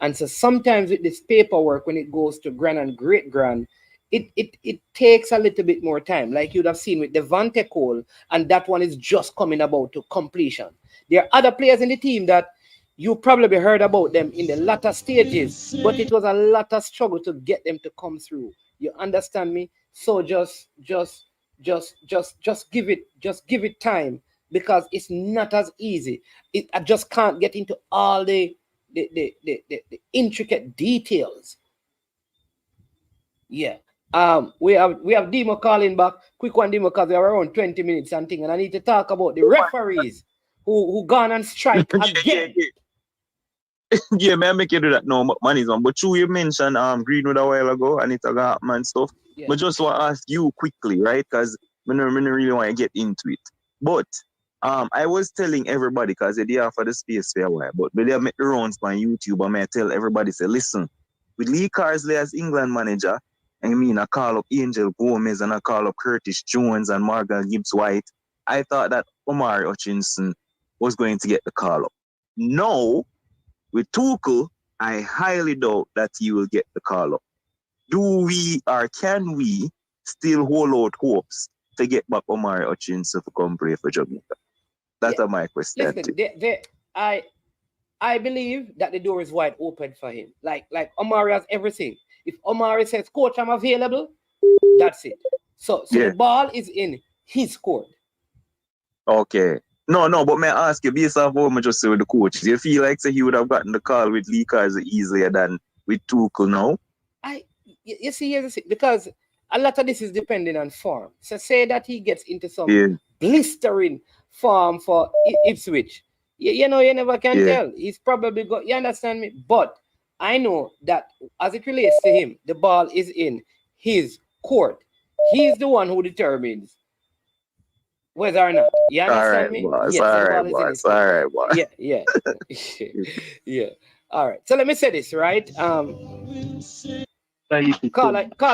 And so sometimes with this paperwork, when it goes to grand and great grand, it takes a little bit more time, like you'd have seen with Devante Cole, and that one is just coming about to completion. There are other players in the team that you probably heard about them in the latter stages, but it was a lot of struggle to get them to come through. You understand me? So just give it time, because it's not as easy. I just can't get into all the the intricate details. Yeah. We have Demo calling back. Quick one, Demo, because we have around 20 minutes and thing, and I need to talk about the referees who gone on strike again. Yeah, man, I make you do that no money's on. But you mentioned Greenwood a while ago and it's a happen and stuff. Yeah. But just want to ask you quickly, right? Because I don't really want to get into it. But I was telling everybody, because they did for the space for a while, but they make the rounds on YouTube, and I tell everybody, say, listen, with Lee Carsley as England manager, I mean, I call up Angel Gomez and I call up Curtis Jones and Morgan Gibbs-White, I thought that Omari Hutchinson was going to get the call up. No. With Tuchel, I highly doubt that he will get the call up. Do we or can we still hold out hopes to get back Omari Hutchinson to come play for Jamaica? That's my question. Listen, I believe that the door is wide open for him. Like Omari has everything. If Omari says, "Coach, I'm available," that's it. So the ball is in his court. Okay. No, but may I ask you, based off what I just said with the coach, do you feel like he would have gotten the call with Lee Carsley easier than with Tuchel now? You see, here's the thing, because a lot of this is depending on form. So say that he gets into some blistering form for Ipswich. You know, you never can tell. He's probably got, you understand me? But I know that as it relates to him, the ball is in his court. He's the one who determines whether or not. You understand me? Boss, yes, all right, boss. All right, boss. Yeah. Yeah. All right. So let me say this, right? Caller,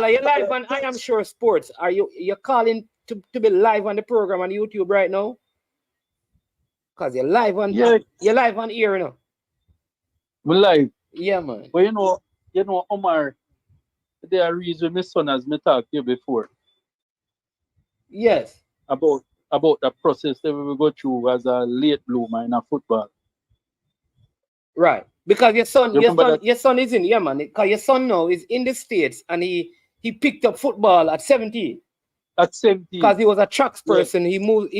you're live on I Am Sure Sports. You're calling to be live on the program on YouTube right now? Because you're live on you're live on here, you know. We're live. Yeah, man. But you know, Omar, there are reasons my son has me talked to you before. Yes. About the process that we go through as a late bloomer in a football. Right. Because your son is in, man. Because your son now is in the States and he picked up football at 17. At 17. Because he was a tracks person. He moved,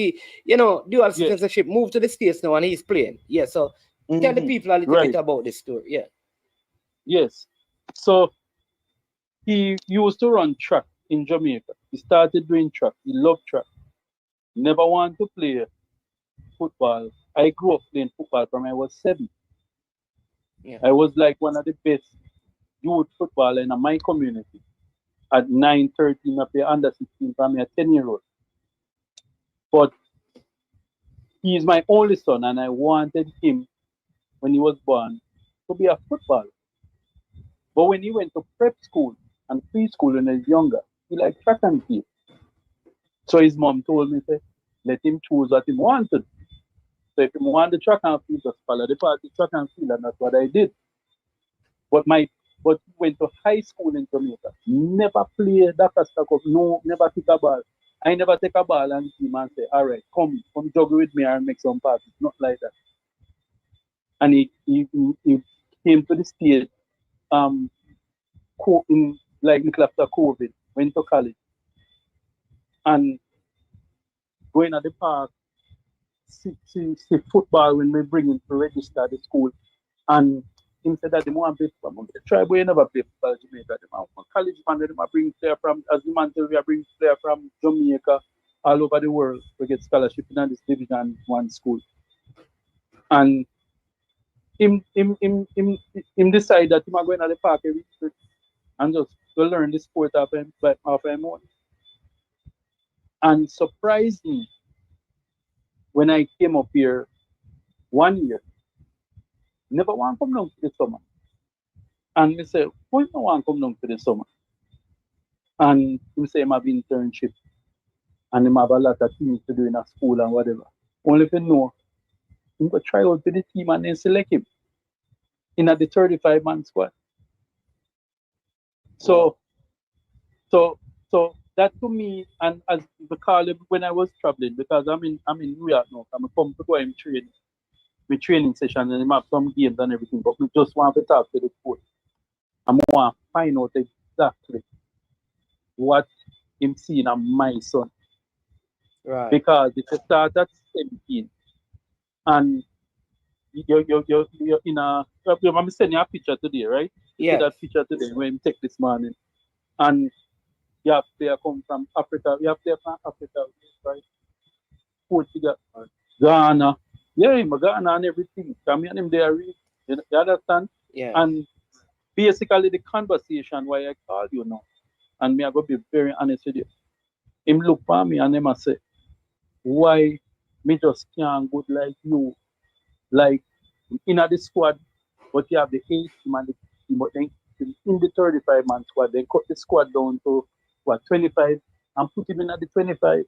dual citizenship, moved to the States now and he's playing. Yeah, so tell the people a little bit about this story. Yeah. Yes. So he used to run track in Jamaica. He started doing track. He loved track. Never wanted to play football. I grew up playing football from I was 7. Yeah. I was like one of the best youth footballers in my community. At 9, 13, I play under 16 from a 10-year-old. But he is my only son, and I wanted him, when he was born, to be a footballer. But when he went to prep school and preschool when he was younger, he liked track and field. So his mom told me, let him choose what he wanted. So if he wanted track and field, just follow the path to track and field, and that's what I did. But he went to high school in Jamaica. Never played that Cup. No, never pick a ball. I never take a ball and see him and say, all right, come juggle with me and make some passes. Not like that. And he came to the state like little after COVID, went to college. And going at the park, see football when we bring him to register at the school. And him said that they want to play football. I'm going to try, but you never play football in Jamaica. They want college man, they might bring player from, as the man tell we are bringing player from Jamaica all over the world to get scholarship in this Division 1 school. And him decide that he might go in at the park every week and just to learn the sport of him own. And surprised me when I came up here 1 year. Never want to come down to the summer. And me say, why you don't want to come down to the summer? And he say, I have internship. And he have a lot of things to do in a school and whatever. Only if you know, he go try out to the team and then select him in the 35-man squad. So that to me, and as the call when I was traveling, because I'm in New York now, I'm come to go and train. My training session and I have some games and everything, but we just want to talk to the coach. I want to find out exactly what I'm seeing on my son. Right. Because if you start at 17 and you're in a. I'm sending you a picture today, right? Yeah. That picture today when we take this morning, and you have player come from Africa. You have player from Africa, right? Portugal, Ghana. Yeah, him Ghana and everything. Come and him there, you understand? Yeah. And basically the conversation why I call you now, and me I go be very honest with you. Him look for me and him I say, why me just can't good like you, like in the squad, but you have the 8 team and the team, but then in the 35-man squad, they cut the squad down to what 25 and put him in at the 25.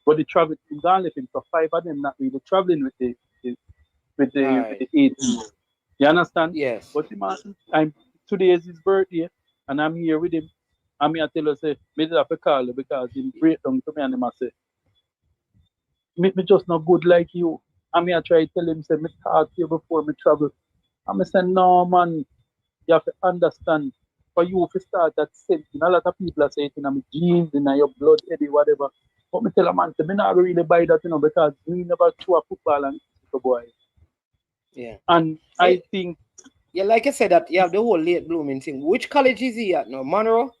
But the travel team gone left him, so 5 of them not really traveling with the with the 8 team. You understand? Yes. But the man, today is his birthday, and I'm here with him. And me I tell her say, me have to call you because he break down to me and him I say, me just not good like you. And me I try to tell him, say, me talk to you before me travel. And me say, no man, you have to understand. For you to start that sentence, a lot of people are saying in my genes, in your blood, Eddie, whatever. But me tell a man, say, me not really buy that, because me never throw a football and a boy. Yeah. And I think. Yeah, like I said, that you have the whole late blooming thing. Which college is he at now? Monroe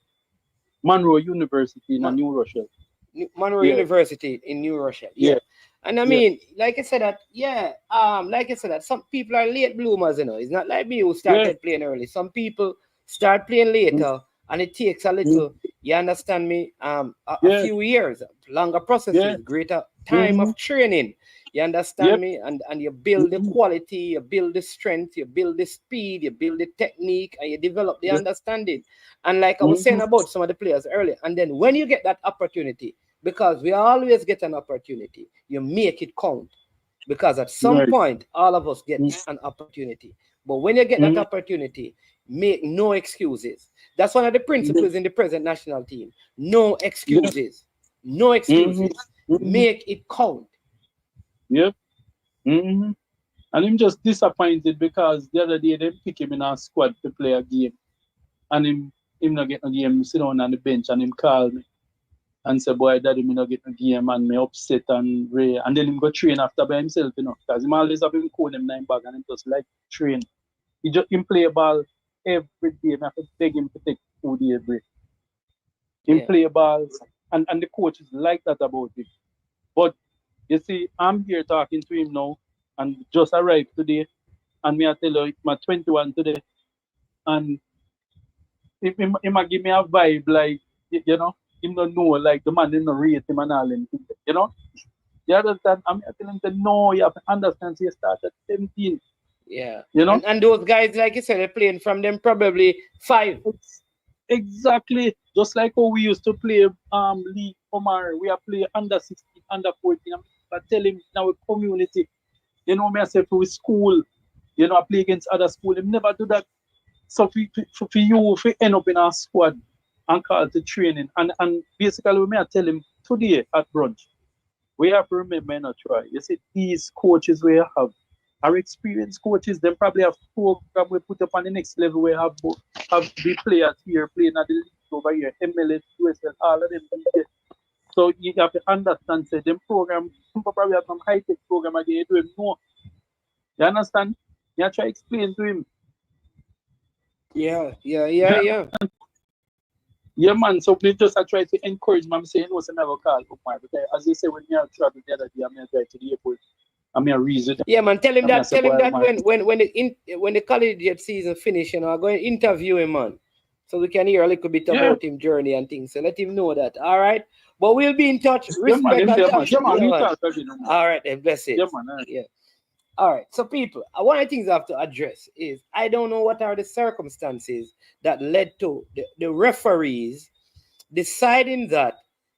University in New Rochelle. Monroe University in New Rochelle. Yeah. And I mean, like I said that, like I said that some people are late bloomers, It's not like me who started playing early. Some people start playing later and it takes a little, you understand me, a few years, longer processes, greater time of training. You understand me? And you build the quality, you build the strength, you build the speed, you build the technique, and you develop the understanding. And like I was saying about some of the players earlier, and then when you get that opportunity, because we always get an opportunity, you make it count. Because at some point, all of us get an opportunity. But when you get that opportunity, make no excuses. That's one of the principles in the present national team. No excuses. No excuses. Make it count. Yep. And him just disappointed because the other day they pick him in our squad to play a game. And him not get no game, sit down on the bench and him call me and say, boy, daddy, me not get no game and me upset and ray. And then him go train after by himself, because him always have him call him 9 bag and him just like train. Him play ball every day. I have to beg him to take 2 days break. Him play ball and the coaches like that about him. But you see, I'm here talking to him now and just arrived today. And me I tell you, I'm 21 today. And if him give me a vibe like, him don't know, like the man didn't rate him and all him, You understand? I tell him, no, you have to understand, so you start at 17. Yeah. And those guys, like you said, they're playing from them probably 5. Exactly. Just like how we used to play League Omar. We are playing under 16, under 14. I tell him in our community, me I say for school, I play against other school. Him never do that. So for you, if you end up in our squad and call to training, and basically we may tell him today at brunch, we have to remember not try. You see, these coaches we have are experienced coaches. They probably have program we put up on the next level. We have the players here playing at the league over here, MLS, USL, all of them. So you have to understand, say them program, some probably have some high tech program again. You do him know. You understand? You have to try to explain to him. Yeah. Yeah, man. So we just try to encourage him. I'm saying, no, never call up, man. Because as you say, when you travel the other day, I'm going to drive to the airport. I'm a reason. Yeah, man. Tell him that. When the collegiate season finish, I'm going to interview him, man, so we can hear a little bit about him journey and things. So let him know that. All right. But we'll be in touch. Respect and all right, then bless it. Yeah. All right. So people, one of the things I have to address is I don't know what are the circumstances that led to the referees deciding that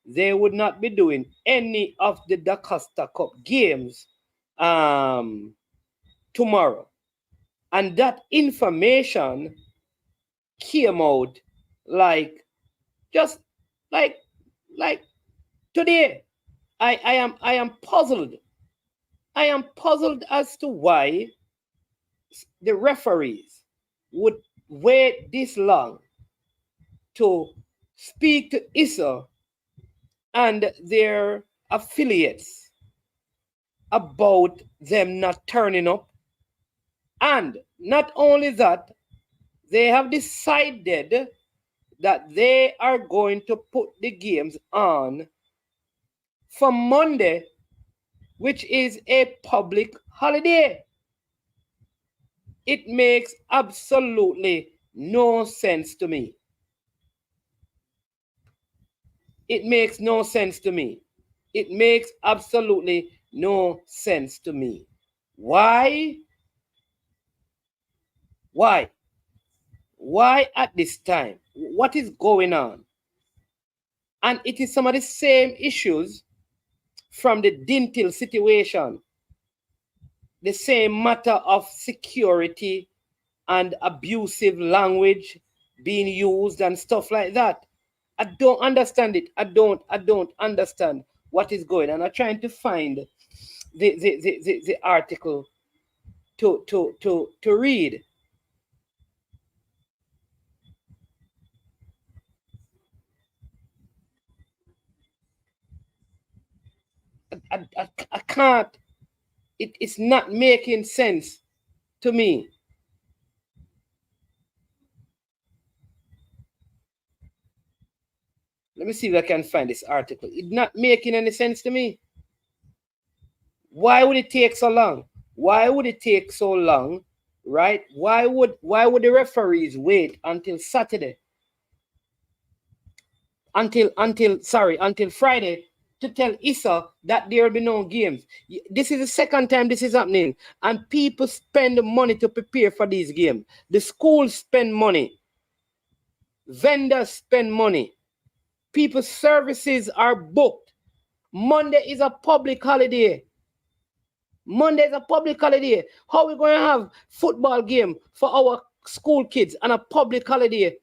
they would not be doing any of the Da Costa Cup games tomorrow. And that information came out just like today. I am puzzled. I am puzzled as to why the referees would wait this long to speak to ISSA and their affiliates about them not turning up And not only that, they have decided that they are going to put the games on for Monday, which is a public holiday. It makes absolutely no sense to me. It makes no sense to me. It makes absolutely no sense to me. Why? Why? Why at this time? What is going on? And it is some of the same issues from the Dintil situation. The same matter of security and abusive language being used and stuff like that. I don't understand it. I don't understand what is going on. I'm trying to find the article to read. I can't. It's not making sense to me. Let me see if I can find this article. It's not making any sense to me. Why would it take so long? Why would it take so long? Right? Why would the referees wait until Saturday? Until Friday to tell ISSA that there will be no games. This is the second time this is happening. And people spend money to prepare for these games. The schools spend money. Vendors spend money. People's services are booked. Monday is a public holiday. Monday is a public holiday. How are we going to have football game for our school kids on a public holiday?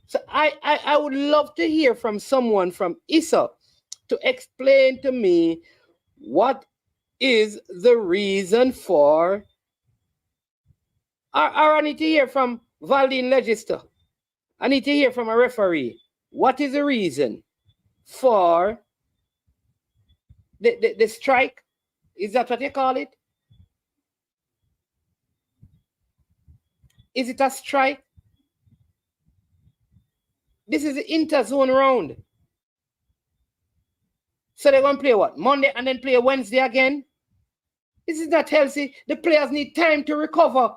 So I would love to hear from someone from ISSA to explain to me what is the reason for, or I need to hear from Valdine Legister. I need to hear from a referee. What is the reason for the strike? Is that what you call it? Is it a strike? This is the interzone round. So they're going to play what? Monday and then play Wednesday again? This is not healthy. The players need time to recover.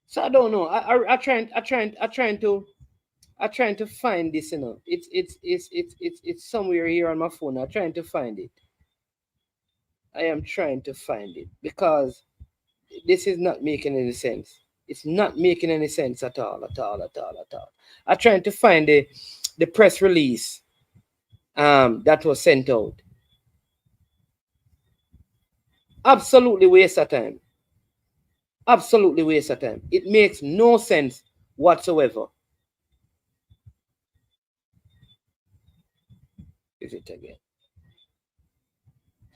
So I don't know. I'm trying to find this, you know. It's somewhere here on my phone. I'm trying to find it. I am trying to find it because this is not making any sense. It's not making any sense at all. I'm trying to find the press release that was sent out. Absolutely waste of time. Absolutely waste of time. It makes no sense whatsoever. Is it again?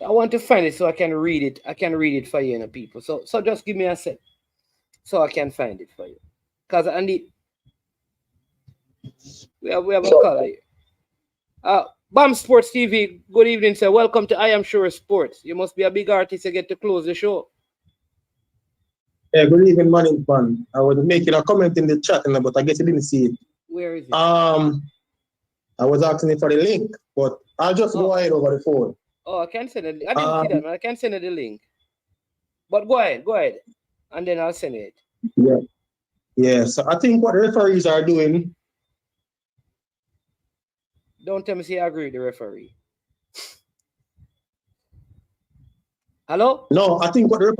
I want to find it so I can read it. I can read it for you, people. So just give me a sec so I can find it for you. Because I need. We have a caller here. BAM Sports TV, good evening, sir. Welcome to I Am Sure Sports. You must be a big artist to get to close the show. Yeah, good evening, Mannings, man. I was making a comment in the chat, but I guess you didn't see it. Where is it? I was asking you for the link, but I'll just go ahead over the phone. Oh, I can't send it. I didn't see that, man. I can't send it the link. But go ahead. And then I'll send it. Yeah. Yeah, so I think what the referees are doing. Don't tell me I agree with the referee. Hello? No, I think what the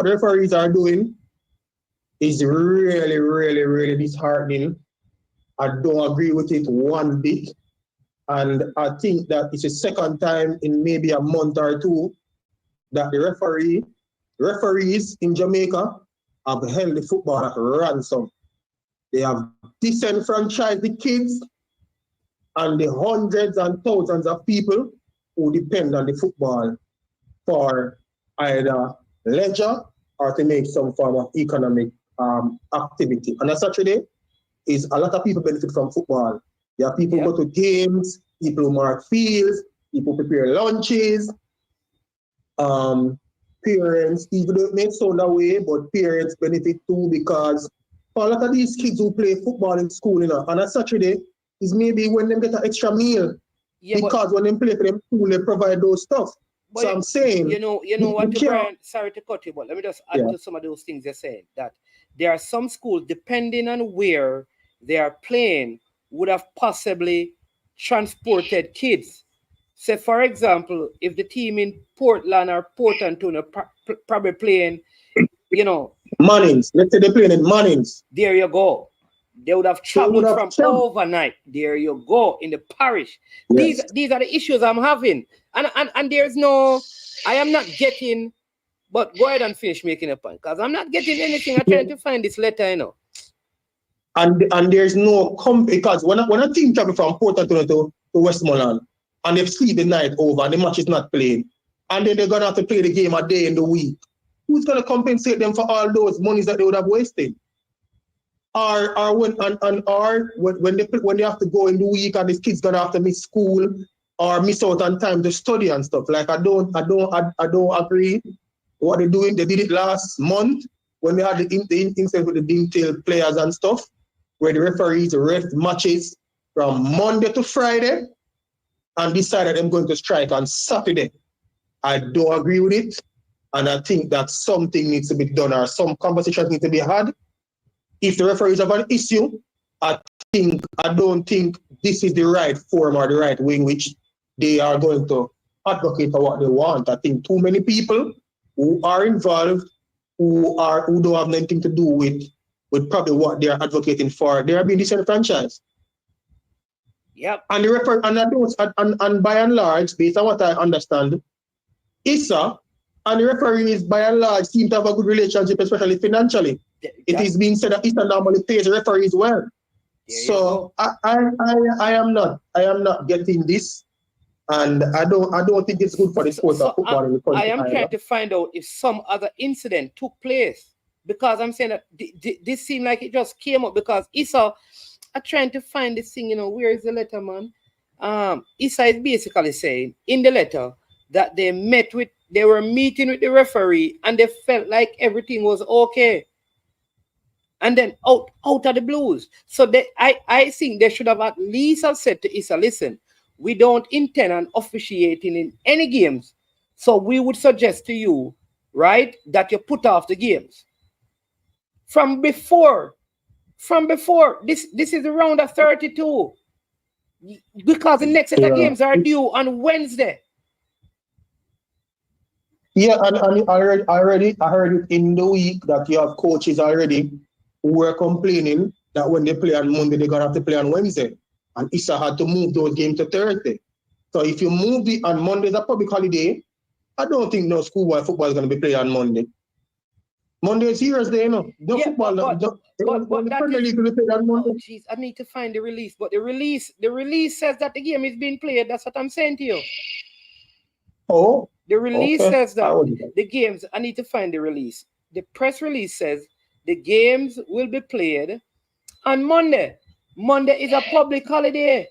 referees are doing is really, really, really disheartening. I don't agree with it one bit. And I think that it's the second time in maybe a month or two that the referees in Jamaica have held the football at ransom. They have disenfranchised the kids and the hundreds and thousands of people who depend on the football for either leisure or to make some form of economic activity. And a Saturday is a lot of people benefit from football. There are people go to games, people mark fields, people prepare lunches, parents, even though it may sound that way, but parents benefit too because for a lot of these kids who play football in school, on a Saturday is maybe when they get an extra meal. Yeah, because when they play for them school, they provide those stuff. So I'm saying, you know what, Brian, sorry to cut you, but let me just add to some of those things you're saying, that there are some schools, depending on where they are playing, would have possibly transported kids. Say, for example, if the team in Portland or Port Antonio probably playing, Mannings, let's say they're playing in Mannings. There you go. They would have traveled from overnight. There you go, in the parish. Yes. These are the issues I'm having. And there's no, I am not getting, but go ahead and finish making a point, because I'm not getting anything. I'm trying to find this letter, And there's no because when a team travel from Port Antonio to Westmoreland and they've sleep the night over and the match is not played, and then they're gonna have to play the game a day in the week, who's gonna compensate them for all those monies that they would have wasted? Or when they have to go in the week and these kids gonna have to miss school or miss out on time to study and stuff. Like I don't agree what they're doing. They did it last month when they had the incident with the detailed players and stuff, where the referees ref matches from Monday to Friday and decided I'm going to strike on Saturday. I don't agree with it, and I think that something needs to be done or some conversations need to be had. If the referees have an issue, I don't think this is the right form or the right way in which they are going to advocate for what they want. I think too many people who are involved, who don't have anything to do with probably what they are advocating for, they are being disenfranchised. Yep. And the and by and large, based on what I understand, ISSA and the referees by and large seem to have a good relationship, especially financially. It is being said that ISSA normally pays the referees well. So I am not getting this, and I don't think it's good for the sport of football in the country. I am trying to find out if some other incident took place, because I'm saying that this seemed like it just came up because ISSA are trying to find this thing. Where is the letter, man? ISSA is basically saying in the letter that they were meeting with the referee and they felt like everything was okay. And then out of the blues. So I think they should have at least have said to ISSA, listen, we don't intend on officiating in any games. So we would suggest to you, right, that you put off the games. From before, this is the round of 32. Because the next set of games are due on Wednesday. Yeah, and I heard it in the week that you have coaches already who were complaining that when they play on Monday, they're going to have to play on Wednesday. And ISSA had to move those games to Thursday. So if you move it on Monday, it's a public holiday, I don't think no schoolboy football is going to be played on Monday. Monday is Thursday, No football. But the Premier League will be played on Monday. Jeez, I need to find the release. But the release says that the game is being played. That's what I'm saying to you. Oh. The release says that the games, I need to find the release. The press release says the games will be played on Monday. Monday is a public holiday.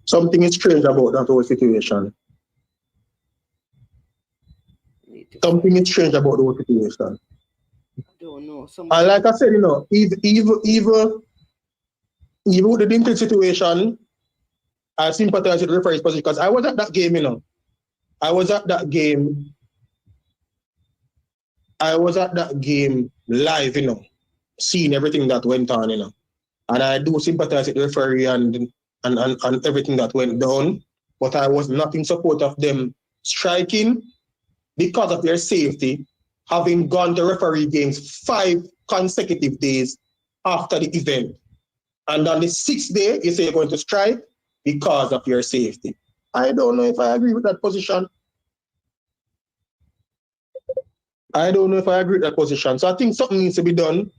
Something is strange about that whole situation. Something is strange about the whole situation. I don't know. And like I said, even with the Dinklage situation, I sympathize with the referee's position because I was at that game, I was at that game live, seeing everything that went on, And I do sympathize with the referee and everything that went down, but I was not in support of them striking because of their safety, having gone to referee games 5 consecutive days after the event. And on the 6th day, you say you're going to strike because of your safety. I don't know if I agree with that position. So I think something needs to be done.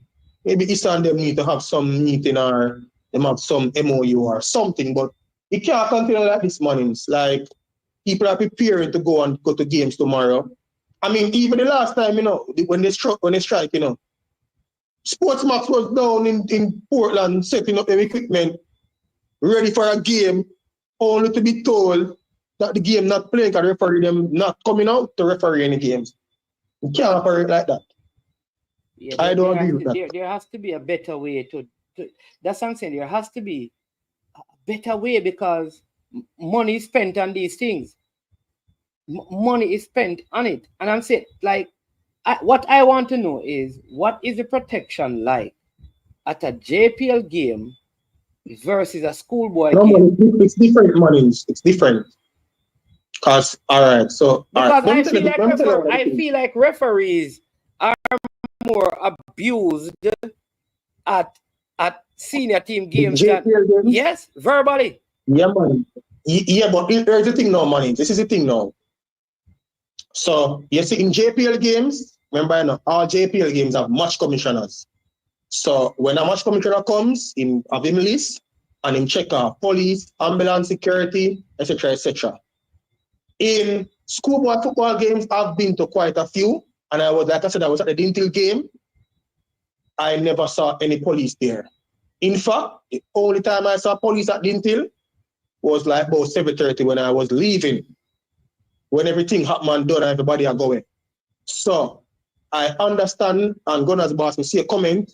Maybe ISSA and them need to have some meeting or them have some MOU or something. But it can't continue like this, Mannings. Like, people are preparing to go to games tomorrow. I mean, even the last time, when they strike, Sportsmax was down in Portland setting up their equipment, ready for a game, only to be told that the game not playing because referee them not coming out to referee any games. You can't operate like that. Yeah, I don't agree with that. There has to be a better way to that's what I'm saying. There has to be a better way because money is spent on these things. Money is spent on it. And I'm saying, like, what I want to know is, what is the protection like at a JPL game versus a schoolboy game? It's different, Mannings. It's different. Because, all right, so... Because all right, I feel like referees are more abused at senior team games than... Yes, verbally. Yeah, man. Yeah, but here's the thing now, Mannings. This is the thing now. So, you see, in JPL games, remember, all JPL games have match commissioners. So, when a match commissioner comes, in have him list, and him check police, ambulance, security, etc., etc. In schoolboy football games, I've been to quite a few, and I was at the Dintil game. I never saw any police there. In fact, the only time I saw police at Dintil was like about 7:30 when I was leaving. When everything happened and done, everybody are going. So I understand, and Gunners Boss will see a comment,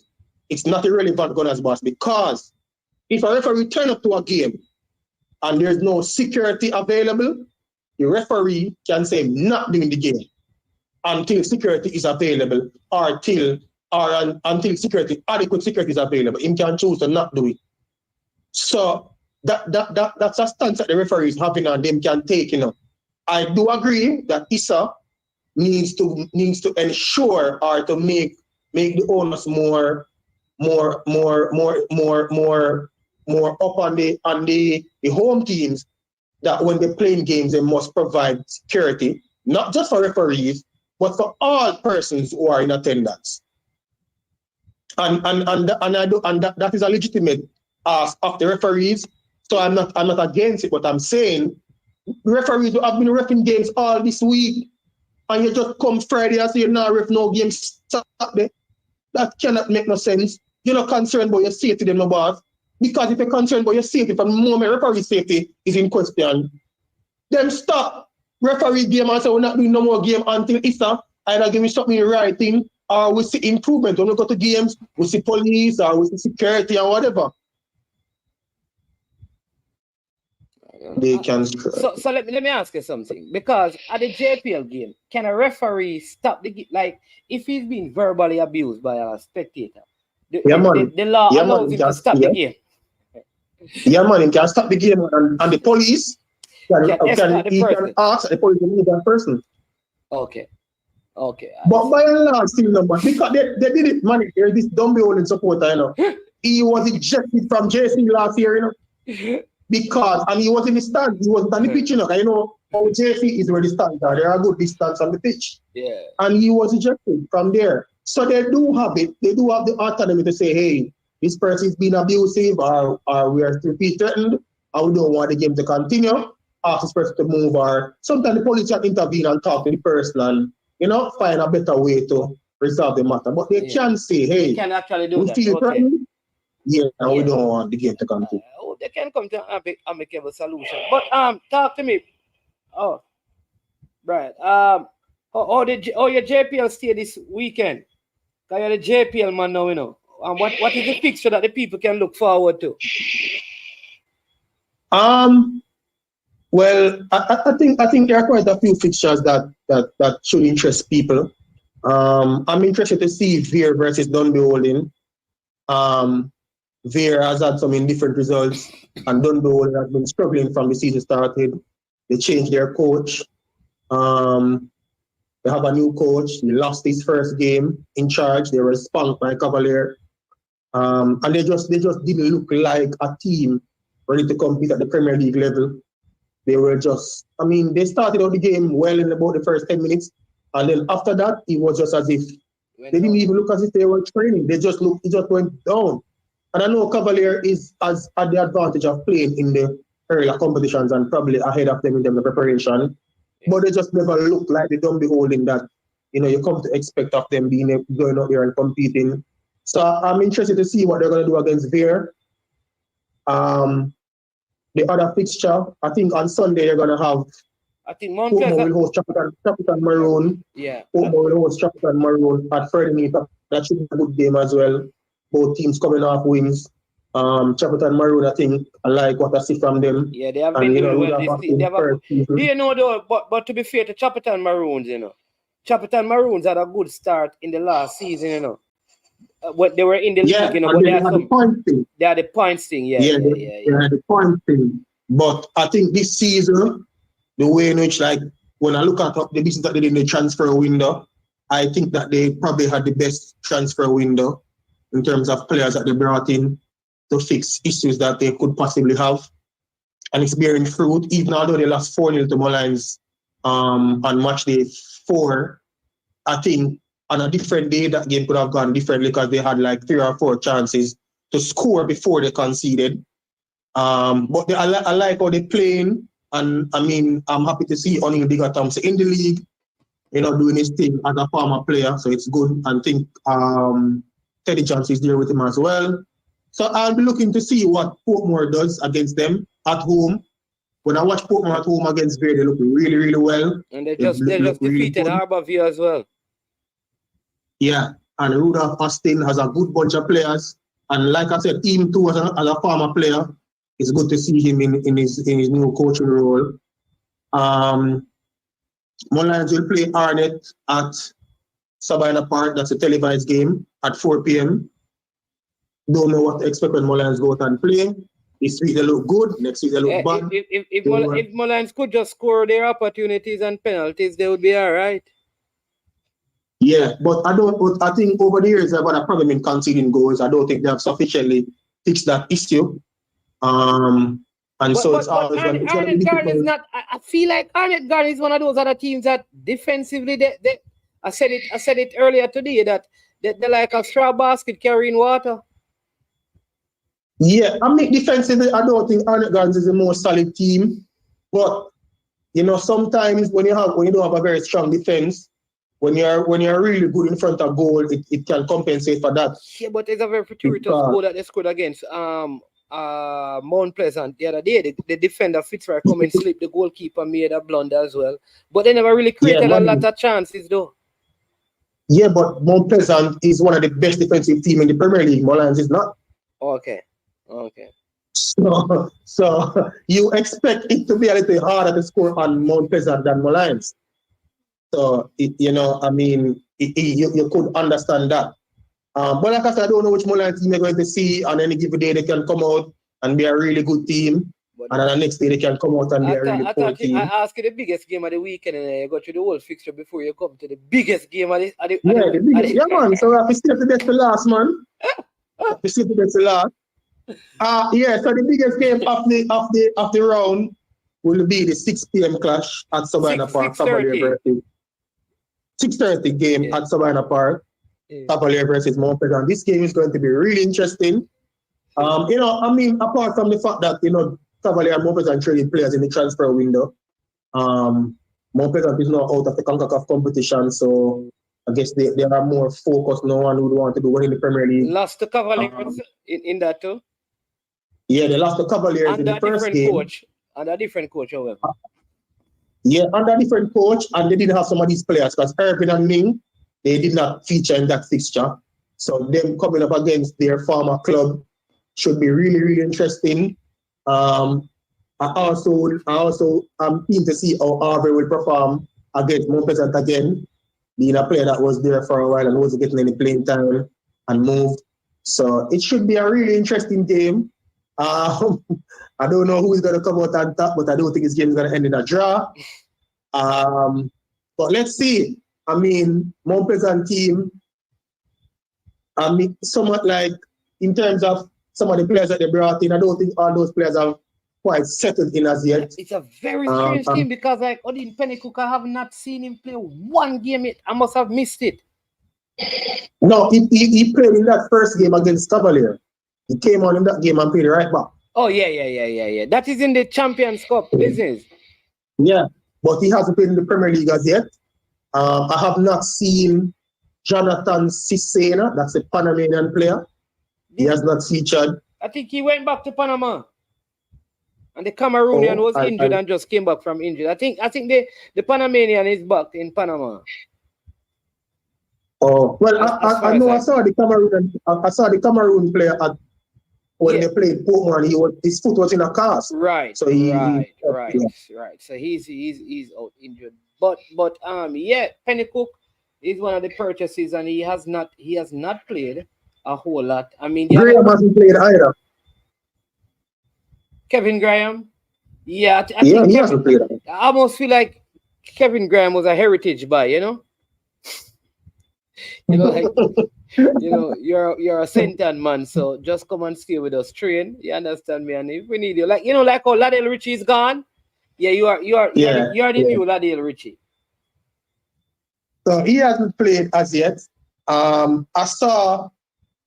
it's not irrelevant, Gunners Boss, because if a referee turn up to a game and there's no security available, the referee can say not doing the game until security is available or until adequate security is available. He can choose to not do it. So that's a stance that the referee is having and them can take, I do agree that ISSA needs to ensure or to make the owners more up on the home teams, that when they're playing games they must provide security, not just for referees, but for all persons who are in attendance. And that is a legitimate ask of the referees. So I'm not against it, but I'm saying referees who have been reffing games all this week, and you just come Friday and say you're not ref no games Saturday. That cannot make no sense. You're not concerned about your safety, then, no boss. Because if you're concerned about your safety, from the moment referee safety is in question, then stop referee game and say we're not doing no more game until ISSA either give me something in writing or we see improvement. When we go to games, we see police or we see security or whatever. They can. So let me ask you something. Because at the JPL game, can a referee stop the game? Like, if he's being verbally abused by a spectator, the law allows him to stop the game. Yeah, man, he can stop the game, and the police can ask the police to leave that person. Okay. But by and large, still, because they did it, man. There's this Dumby Olin supporter, He was ejected from JC last year, Because, and he was in the stand, he wasn't on the pitch, how JC is where the stands are. There are good distance on the pitch. Yeah. And he was ejected from there. So they do have it. They do have the autonomy to say, hey, this person is being abusive, or we are still threatened, and we don't want the game to continue. Ask this person to move, or sometimes the police can intervene and talk to the person and, find a better way to resolve the matter. But they can say, hey, they can actually do that. Feel threatened. Yeah, and we don't want the game to continue. They can come to an amicable solution. But talk to me. Oh, right. How your JPL stay this weekend? Because you're the JPL man now, And what is the fixture that the people can look forward to? Well, I think there are quite a few fixtures that should interest people. I'm interested to see Veer versus Dunby Holding. Veer has had some indifferent results, and Dunby Holding has been struggling from the season started. They changed their coach. They have a new coach. He lost his first game in charge. They were spunked by Cavalier. And they just didn't look like a team ready to compete at the Premier League level. They were just, they started out the game well in about the first 10 minutes. And then after that, it was just as if they didn't even look as if they were training. It just went down. And I know Cavalier has had the advantage of playing in the earlier competitions and probably ahead of them in terms of preparation. But they just never look like they don't beholding that, you come to expect of them going out there and competing. So I'm interested to see what they're going to do against Veer. The other fixture, I think on Sunday they're going to have I think Mount Portmore Pleasant will host Chapitan Maroon. Yeah. Portmore will host Chapitan Maroon at Friday night. That should be a good game as well. Both teams coming off wins. Chapitan Maroon, I think, I like what I see from them. Yeah, they have been doing well this season. Season. Do you know though, but to be fair to Chapitan Maroons, Chapitan Maroons had a good start in the last season, When they were in the league, but they had the point thing. They had the points thing, They had the point thing. But I think this season, the way in which, like, when I look at the business that they did in the transfer window, I think that they probably had the best transfer window in terms of players that they brought in to fix issues that they could possibly have. And it's bearing fruit, even although they lost 4-0 to Mannings on match day 4. I think on a different day, that game could have gone differently because they had like 3 or 4 chances to score before they conceded. But I like how they're playing. And I mean, I'm happy to see Oning Digger Thompson in the league, doing his thing as a former player. So it's good. And I think Teddy Johnson is there with him as well. So I'll be looking to see what Portmore does against them at home. When I watch Portmore at home against Veer, they look really, really well. And they just defeated Harborview as well. Yeah, and Rudolph Austin has a good bunch of players. And like I said, him too as a former player, it's good to see him in his new coaching role. Mullines will play Arnett at Sabina Park. That's a televised game at 4 p.m. Don't know what to expect when Mullines go out and play. This week they look good, next week they look bad. If Mullines could just score their opportunities and penalties, they would be all right. Yeah, but I think over the years they've had a problem in conceding goals. I don't think they have sufficiently fixed that issue. It's always Arnett Garden is not. I feel like Arnett Garden is one of those other teams that defensively I said it earlier today that they're like a straw basket carrying water. Yeah, I mean defensively, I don't think Arnett Gardens is a more solid team. But sometimes when you don't have a very strong defense, when you're really good in front of goal, it can compensate for that. Yeah, but it's a very fortuitous goal that they scored against Mount Pleasant the other day. The defender Fitzroy come and slip. The goalkeeper made a blunder as well. But they never really created a lot of chances though. Yeah, but Mount Pleasant is one of the best defensive teams in the Premier League. Mullines is not. Okay. So you expect it to be a little harder to score on Mount Pleasant than Mullines. So you could understand that. But like I said, I don't know which Mullines team you're going to see. On any given day, they can come out and be a really good team. And on the next day, they can come out and be a really poor team. I asked you the biggest game of the weekend, and you go through the whole fixture before you come to the biggest game of the Yeah, man. So we have to save the best for last, man. We save the best for last. So the biggest game of the round will be the 6 p.m. clash at Sabina Park. 6:30 game at Sabina Park. Cavalier versus Mount Pleasant. This game is going to be really interesting. Apart from the fact that Cavalier and Mount Pleasant traded players in the transfer window, Mount Pleasant is now out of the CONCACAF competition, so I guess they are more focused. No one would want to do well in the Premier League. Lost to Cavaliers in that too. Yeah, they lost to Cavaliers in the first game. Under a different coach, however. Yeah, under a different coach, and they didn't have some of these players because Irvin and Ming, they did not feature in that fixture. So them coming up against their former club should be really, really interesting. I also am keen to see how Harvey will perform against Mount Pleasant again, being a player that was there for a while and wasn't getting any playing time and moved. So it should be a really interesting game. I don't know who is going to come out on top, but I don't think this game is going to end in a draw. But let's see. I mean, Mount Pleasant team, somewhat like in terms of some of the players that they brought in, I don't think all those players are quite settled in as yet. It's a very strange team because Odin Pennycook, I have not seen him play one game yet. I must have missed it. No, he played in that first game against Cavalier. He came on in that game and played right back. Oh, yeah. That is in the Champions Cup business. Yeah, but he hasn't played in the Premier League as yet. I have not seen Jonathan Cissena, that's a Panamanian player. He has not featured. I think he went back to Panama. And the Cameroonian was injured and just came back from injury. I think the Panamanian is back in Panama. Oh, well, I know I saw the Cameroon player when they played Portman. His foot was in a cast. Right. So right. So he's out injured. But Pennycook is one of the purchases, and he has not played a whole lot. I mean, Graham hasn't played either. Kevin Graham. Yeah, I think he hasn't played. I almost feel like Kevin Graham was a heritage buy, you know? Like you're a Senton man, so just come and stay with us, train. You understand me? And if we need you, like like how Ladell Richie is gone. Yeah, you are the new Ladell Richie. So he hasn't played as yet. I saw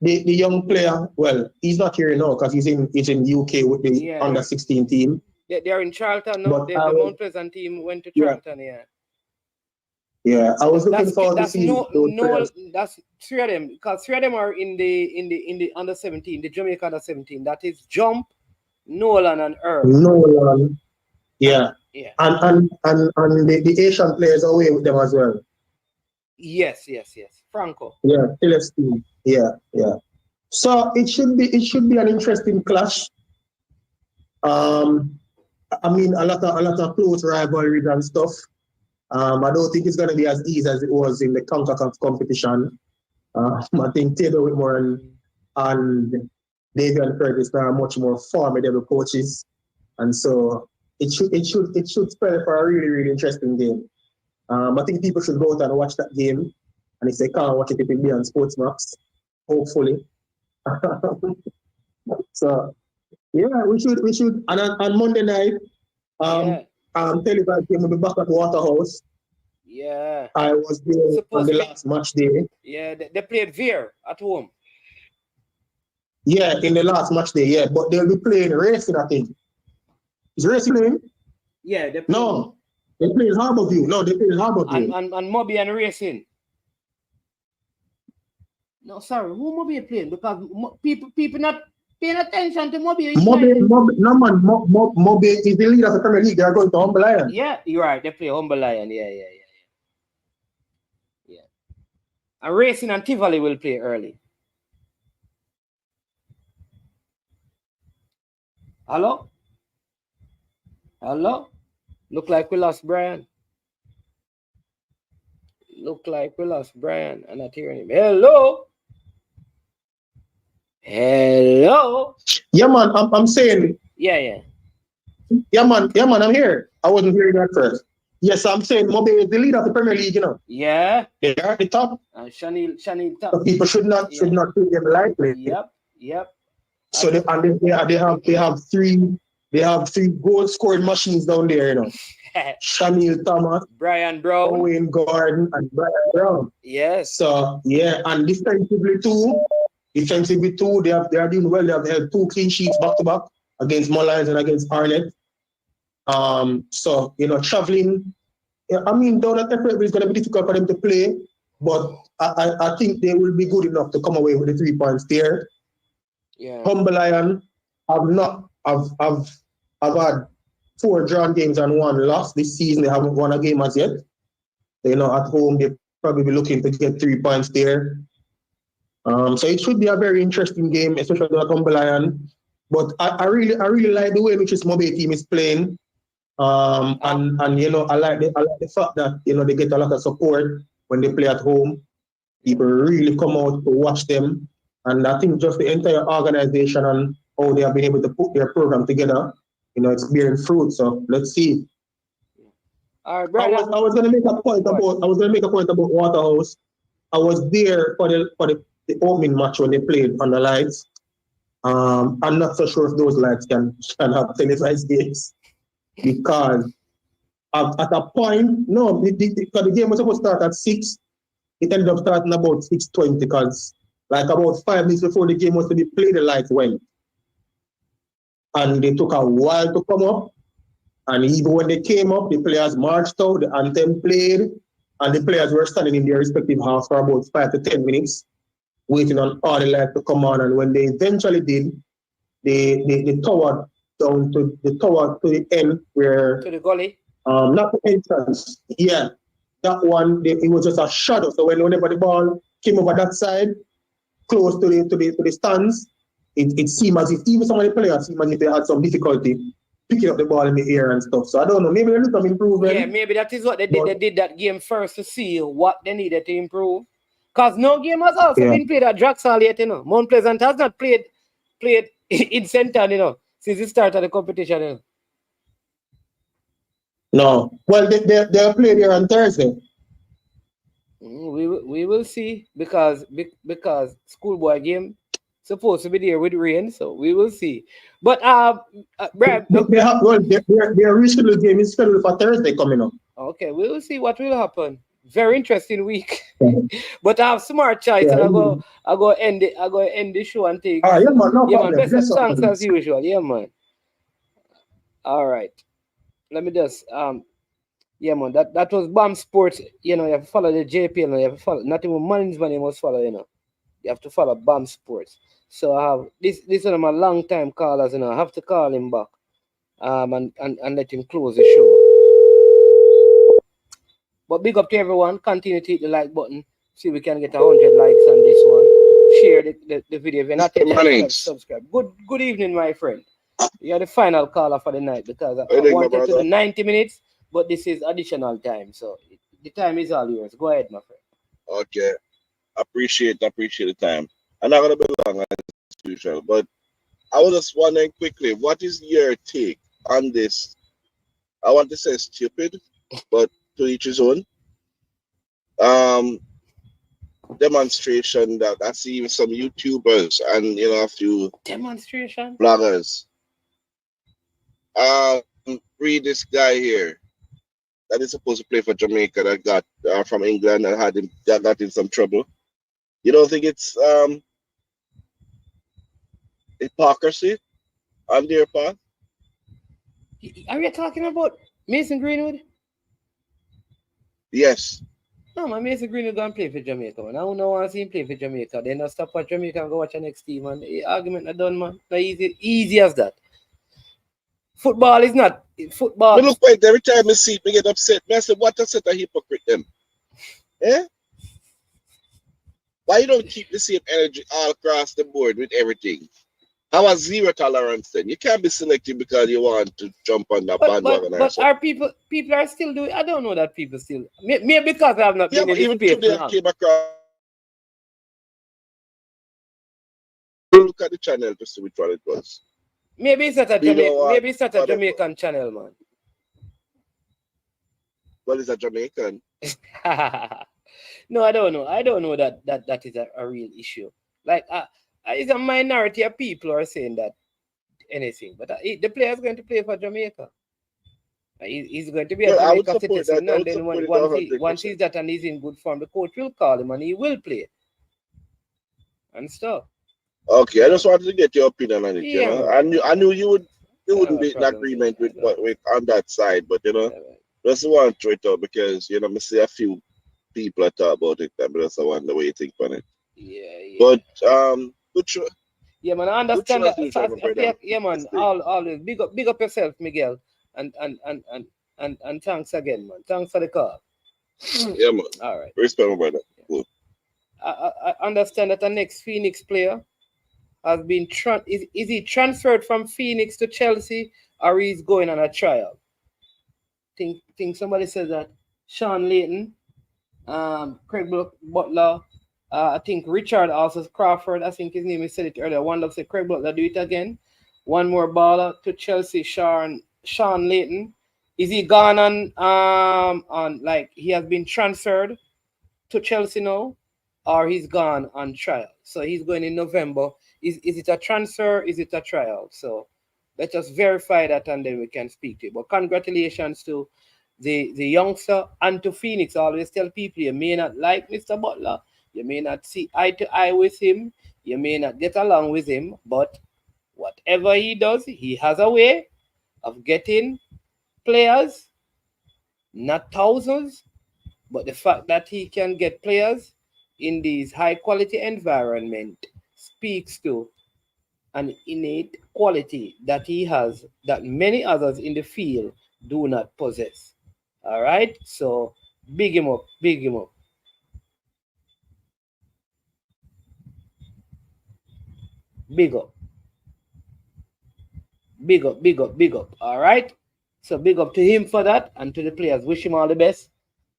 the young player. Well, he's not here now because he's in UK with the under 16 team. They're in Charlton now. The Mount Pleasant team went to Charlton. Yeah, I was looking forward to see that's three of them, because three of them are in the under 17, the Jamaica under 17. That is Jump, Nolan, and Earl. Nolan, and the Asian players are away with them as well. Yes. Franco. Yeah, Celestine. Yeah. So it should be an interesting clash. I mean, a lot of close rivalries and stuff. I don't think it's going to be as easy as it was in the CONCACAF competition. I think Taylor Whitmore and Davian Curtis are much more formidable coaches, and so it should spell for a really, really interesting game. I think people should go out and watch that game, and if they can't watch it, it will be on Sportsmax, hopefully. So yeah, we should. And on Monday night, televised game will be back at Waterhouse. Yeah. I was there on the last match day. Yeah, they played Veer at home. Yeah, in the last match day, yeah. But they'll be playing Racing, I think. Is Racing playing? Yeah, they play. No. They play Harbourview. No, they play Harbourview. And Moby and Racing. No, sorry, who Moby playing? Because people not paying attention to Moby. Moby is the leader of the Premier League. They are going to Humble Lion. Yeah, you're right. They play Humble Lion. Yeah. And Racing and Tivoli will play early. Hello? Look like we lost Brian. I'm not hearing him. Hello? Yeah, man, I'm saying. Yeah. Yeah, man, I'm here. I wasn't hearing that first. Yes, I'm saying Moby is the leader of the Premier League, you know. Yeah. They are at the top. Shanil top. So people should not take them lightly. Yep. So they have three goal scoring machines down there, you know. Shanil Thomas, Brian Brown, Owen Gordon, and Brian Brown. Yes. So and defensively too, they are doing well. They have held 2 clean sheets back to back against Mullins and against Arnett. So traveling. I mean, down at FFB is going to be difficult for them to play, but I think they will be good enough to come away with the 3 points there. Yeah. Humble Lion have had 4 drawn games and 1 loss this season. They haven't won a game as yet. At home they probably be looking to get 3 points there. So it should be a very interesting game, especially at Humble Lion. But I really like the way in which this Moby team is playing. And I like the fact that they get a lot of support when they play at home. People really come out to watch them, and I think just the entire organization and how they have been able to put their program together, it's bearing fruit. So let's see. All right, Brian. I was going to make a point about Waterhouse. I was there for the opening match when they played on the lights. I'm not so sure if those lights can have televised games. Because at a point, the game was supposed to start at 6. It ended up starting about 6:20 because about 5 minutes before the game was to be played, the lights went. and they took a while to come up. And even when they came up, the players marched out, the anthem played, and the players were standing in their respective halves for about 5 to 10 minutes, waiting on all the light to come on. And when they eventually did, they towered down to the end where to the gully. Not the entrance. Yeah, that one. It was just a shadow. So whenever the ball came over that side, close to the stands, it seemed as if even some of the players seemed as if they had some difficulty picking up the ball in the air and stuff. So I don't know. Maybe a little improvement. Yeah, maybe that is what they did. They did that game first to see what they needed to improve. Because no game has also been played at Draxall yet, you know. Mount Pleasant has not played in Centre, you know, since the start of the competition, you know. No. Well, they'll play there on Thursday. We will see because schoolboy game supposed to be there with rain, so we will see. But Brad, their rescheduled game is scheduled for Thursday coming up. Okay, we will see what will happen. Very interesting week. But I have smart choice, and I go end the show and take. Yeah, man, no yeah, problem. man, best of thanks as usual. Yeah, man. All right. Let me just yeah, man. That was BAM Sports. You know, you have to follow the JPL. You have to follow. Not even Mannings, man. You must follow. You know, you have to follow BAM Sports. So I have this one of my long time callers. You know, I have to call him back. And let him close the show. But big up to everyone. Continue to hit the like button. See if we can get 100 likes on this one. Share the video. If you're not yet, subscribe. Good evening, my friend. You're the final caller for the night because I wanted to do 90 minutes, but this is additional time. So the time is all yours. Go ahead, my friend. Okay. Appreciate the time. I'm not going to be long as usual, but I was just wondering quickly, what is your take on this? I want to say stupid, but to each his own. Demonstration that I see even some YouTubers and a few demonstration bloggers. Read this guy here that is supposed to play for Jamaica that got from England and got in some trouble. You don't think it's hypocrisy on their part? Are you talking about Mason Greenwood? Yes. No, man, Mason Greenwood going to play for Jamaica, man. I don't want to see him play for Jamaica. Then I stop at Jamaica and go watch the next team, man. The argument not done, man. Not easy as that. Football is not football. But look, wait, every time I see me get upset, I say, what a set of hypocrite them. Eh? Why you don't keep the same energy all across the board with everything? How a zero tolerance then? You can't be selective because you want to jump on that bandwagon. But are people are still doing? I don't know that people still. Maybe because I have not been in even this today long. I came across. Look at the channel to see which one it was. Maybe it's not a Jamaican. Maybe it's not a Jamaican channel, man. Well, it's a Jamaican. No, I don't know. I don't know that is a real issue. Like, it's a minority of people who are saying that anything. But the player is going to play for Jamaica. He's going to be a Jamaica citizen. And then once he's that and he's in good form, the coach will call him and he will play. And stuff. Okay, I just wanted to get your opinion on it. Yeah, you know, I knew you wouldn't be in agreement with on that side, but just want to throw it out because I see a few people that talk about it, but that's the one the way you think on it. Yeah. But good show. Yeah, man, I understand that. Yeah, man, always big up yourself, Miguel, and thanks again, man. Thanks for the call. Yeah, man. All right. Respect, my brother. Yeah. I understand that the next Phoenix player has been is he transferred from Phoenix to Chelsea or he's going on a trial? Think somebody said that. Sean Layton, Craig Butler, I think Richard also Crawford. I think his name is said it earlier. One love said Craig Butler do it again. One more baller to Chelsea. Sean Layton. Is he gone on like he has been transferred to Chelsea now, or he's gone on trial? So he's going in November. Is it a transfer? Is it a trial? So let us verify that and then we can speak to it. But congratulations to the youngster and to Phoenix. I always tell people you may not like Mr. Butler, you may not see eye to eye with him, you may not get along with him, but Whatever he does, he has a way of getting players, not thousands, but the fact that he can get players in these high quality environment speaks to an innate quality that he has that many others in the field do not possess. All right, so big him up, big him up. Big up, big up, big up, big up. All right, so big up to him for that and to the players. Wish him all the best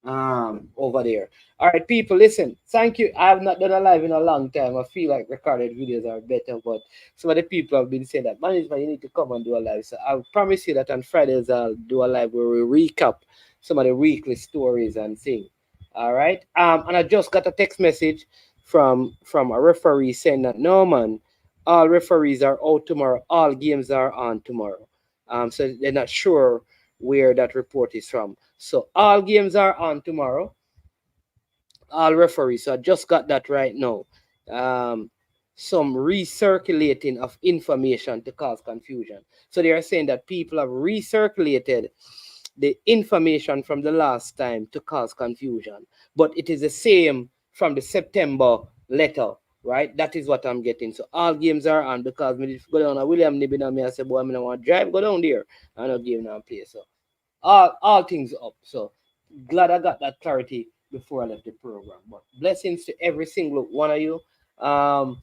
over there. All right, people, listen. Thank you. I have not done a live in a long time. I feel like recorded videos are better, but some of the people have been saying that management, you need to come and do a live. So I promise you that on Fridays I'll do a live where we recap some of the weekly stories and things. All right. And I just got a text message from a referee saying that no man, all referees are out tomorrow. All games are on tomorrow. So they're not sure where that report is from. So all games are on tomorrow. All referees. So I just got that right now. Um, some recirculating of information to cause confusion. So they are saying that people have recirculated the information from the last time to cause confusion, but it is the same from the September letter, right? That is what I'm getting. So all games are on because me go down to William Nibina, me I say, boy, I don't want to drive, go down there. I don't game now play. So all things up. So glad I got that clarity before I left the program. But blessings to every single one of you. Um,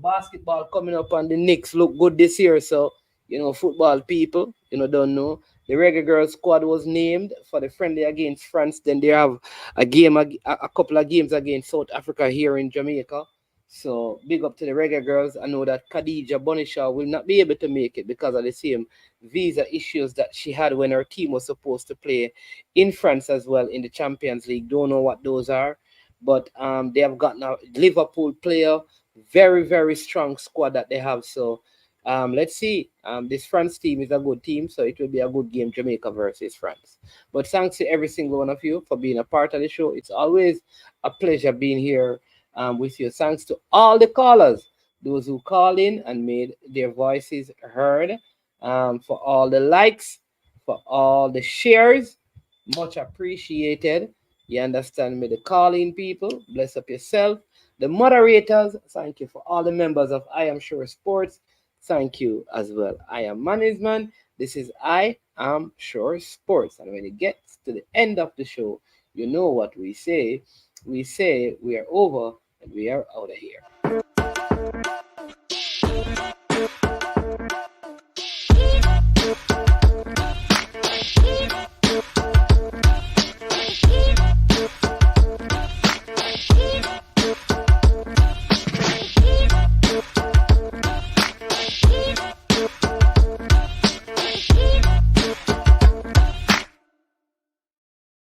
basketball coming up and the Knicks look good this year. So, football people, don't know. The Reggae Girls squad was named for the friendly against France. Then they have a couple of games against South Africa here in Jamaica. So big up to the Reggae Girls. I know that Khadija Bonishaw will not be able to make it because of the same visa issues that she had when her team was supposed to play in France as well in the Champions League. Don't know what those are, but they have gotten a Liverpool player, very very strong squad that they have. So let's see. This France team is a good team, so it will be a good game, Jamaica versus France. But thanks to every single one of you for being a part of the show. It's always a pleasure being here with you. Thanks to all the callers, those who call in and made their voices heard, for all the likes, for all the shares. Much appreciated. You understand me? The calling people, bless up yourself. The moderators, thank you. For all the members of I Am Sure Sports, thank you as well. I am Management. This is I Am Sure Sports. And when it gets to the end of the show, you know what we say. We say we are over and we are out of here.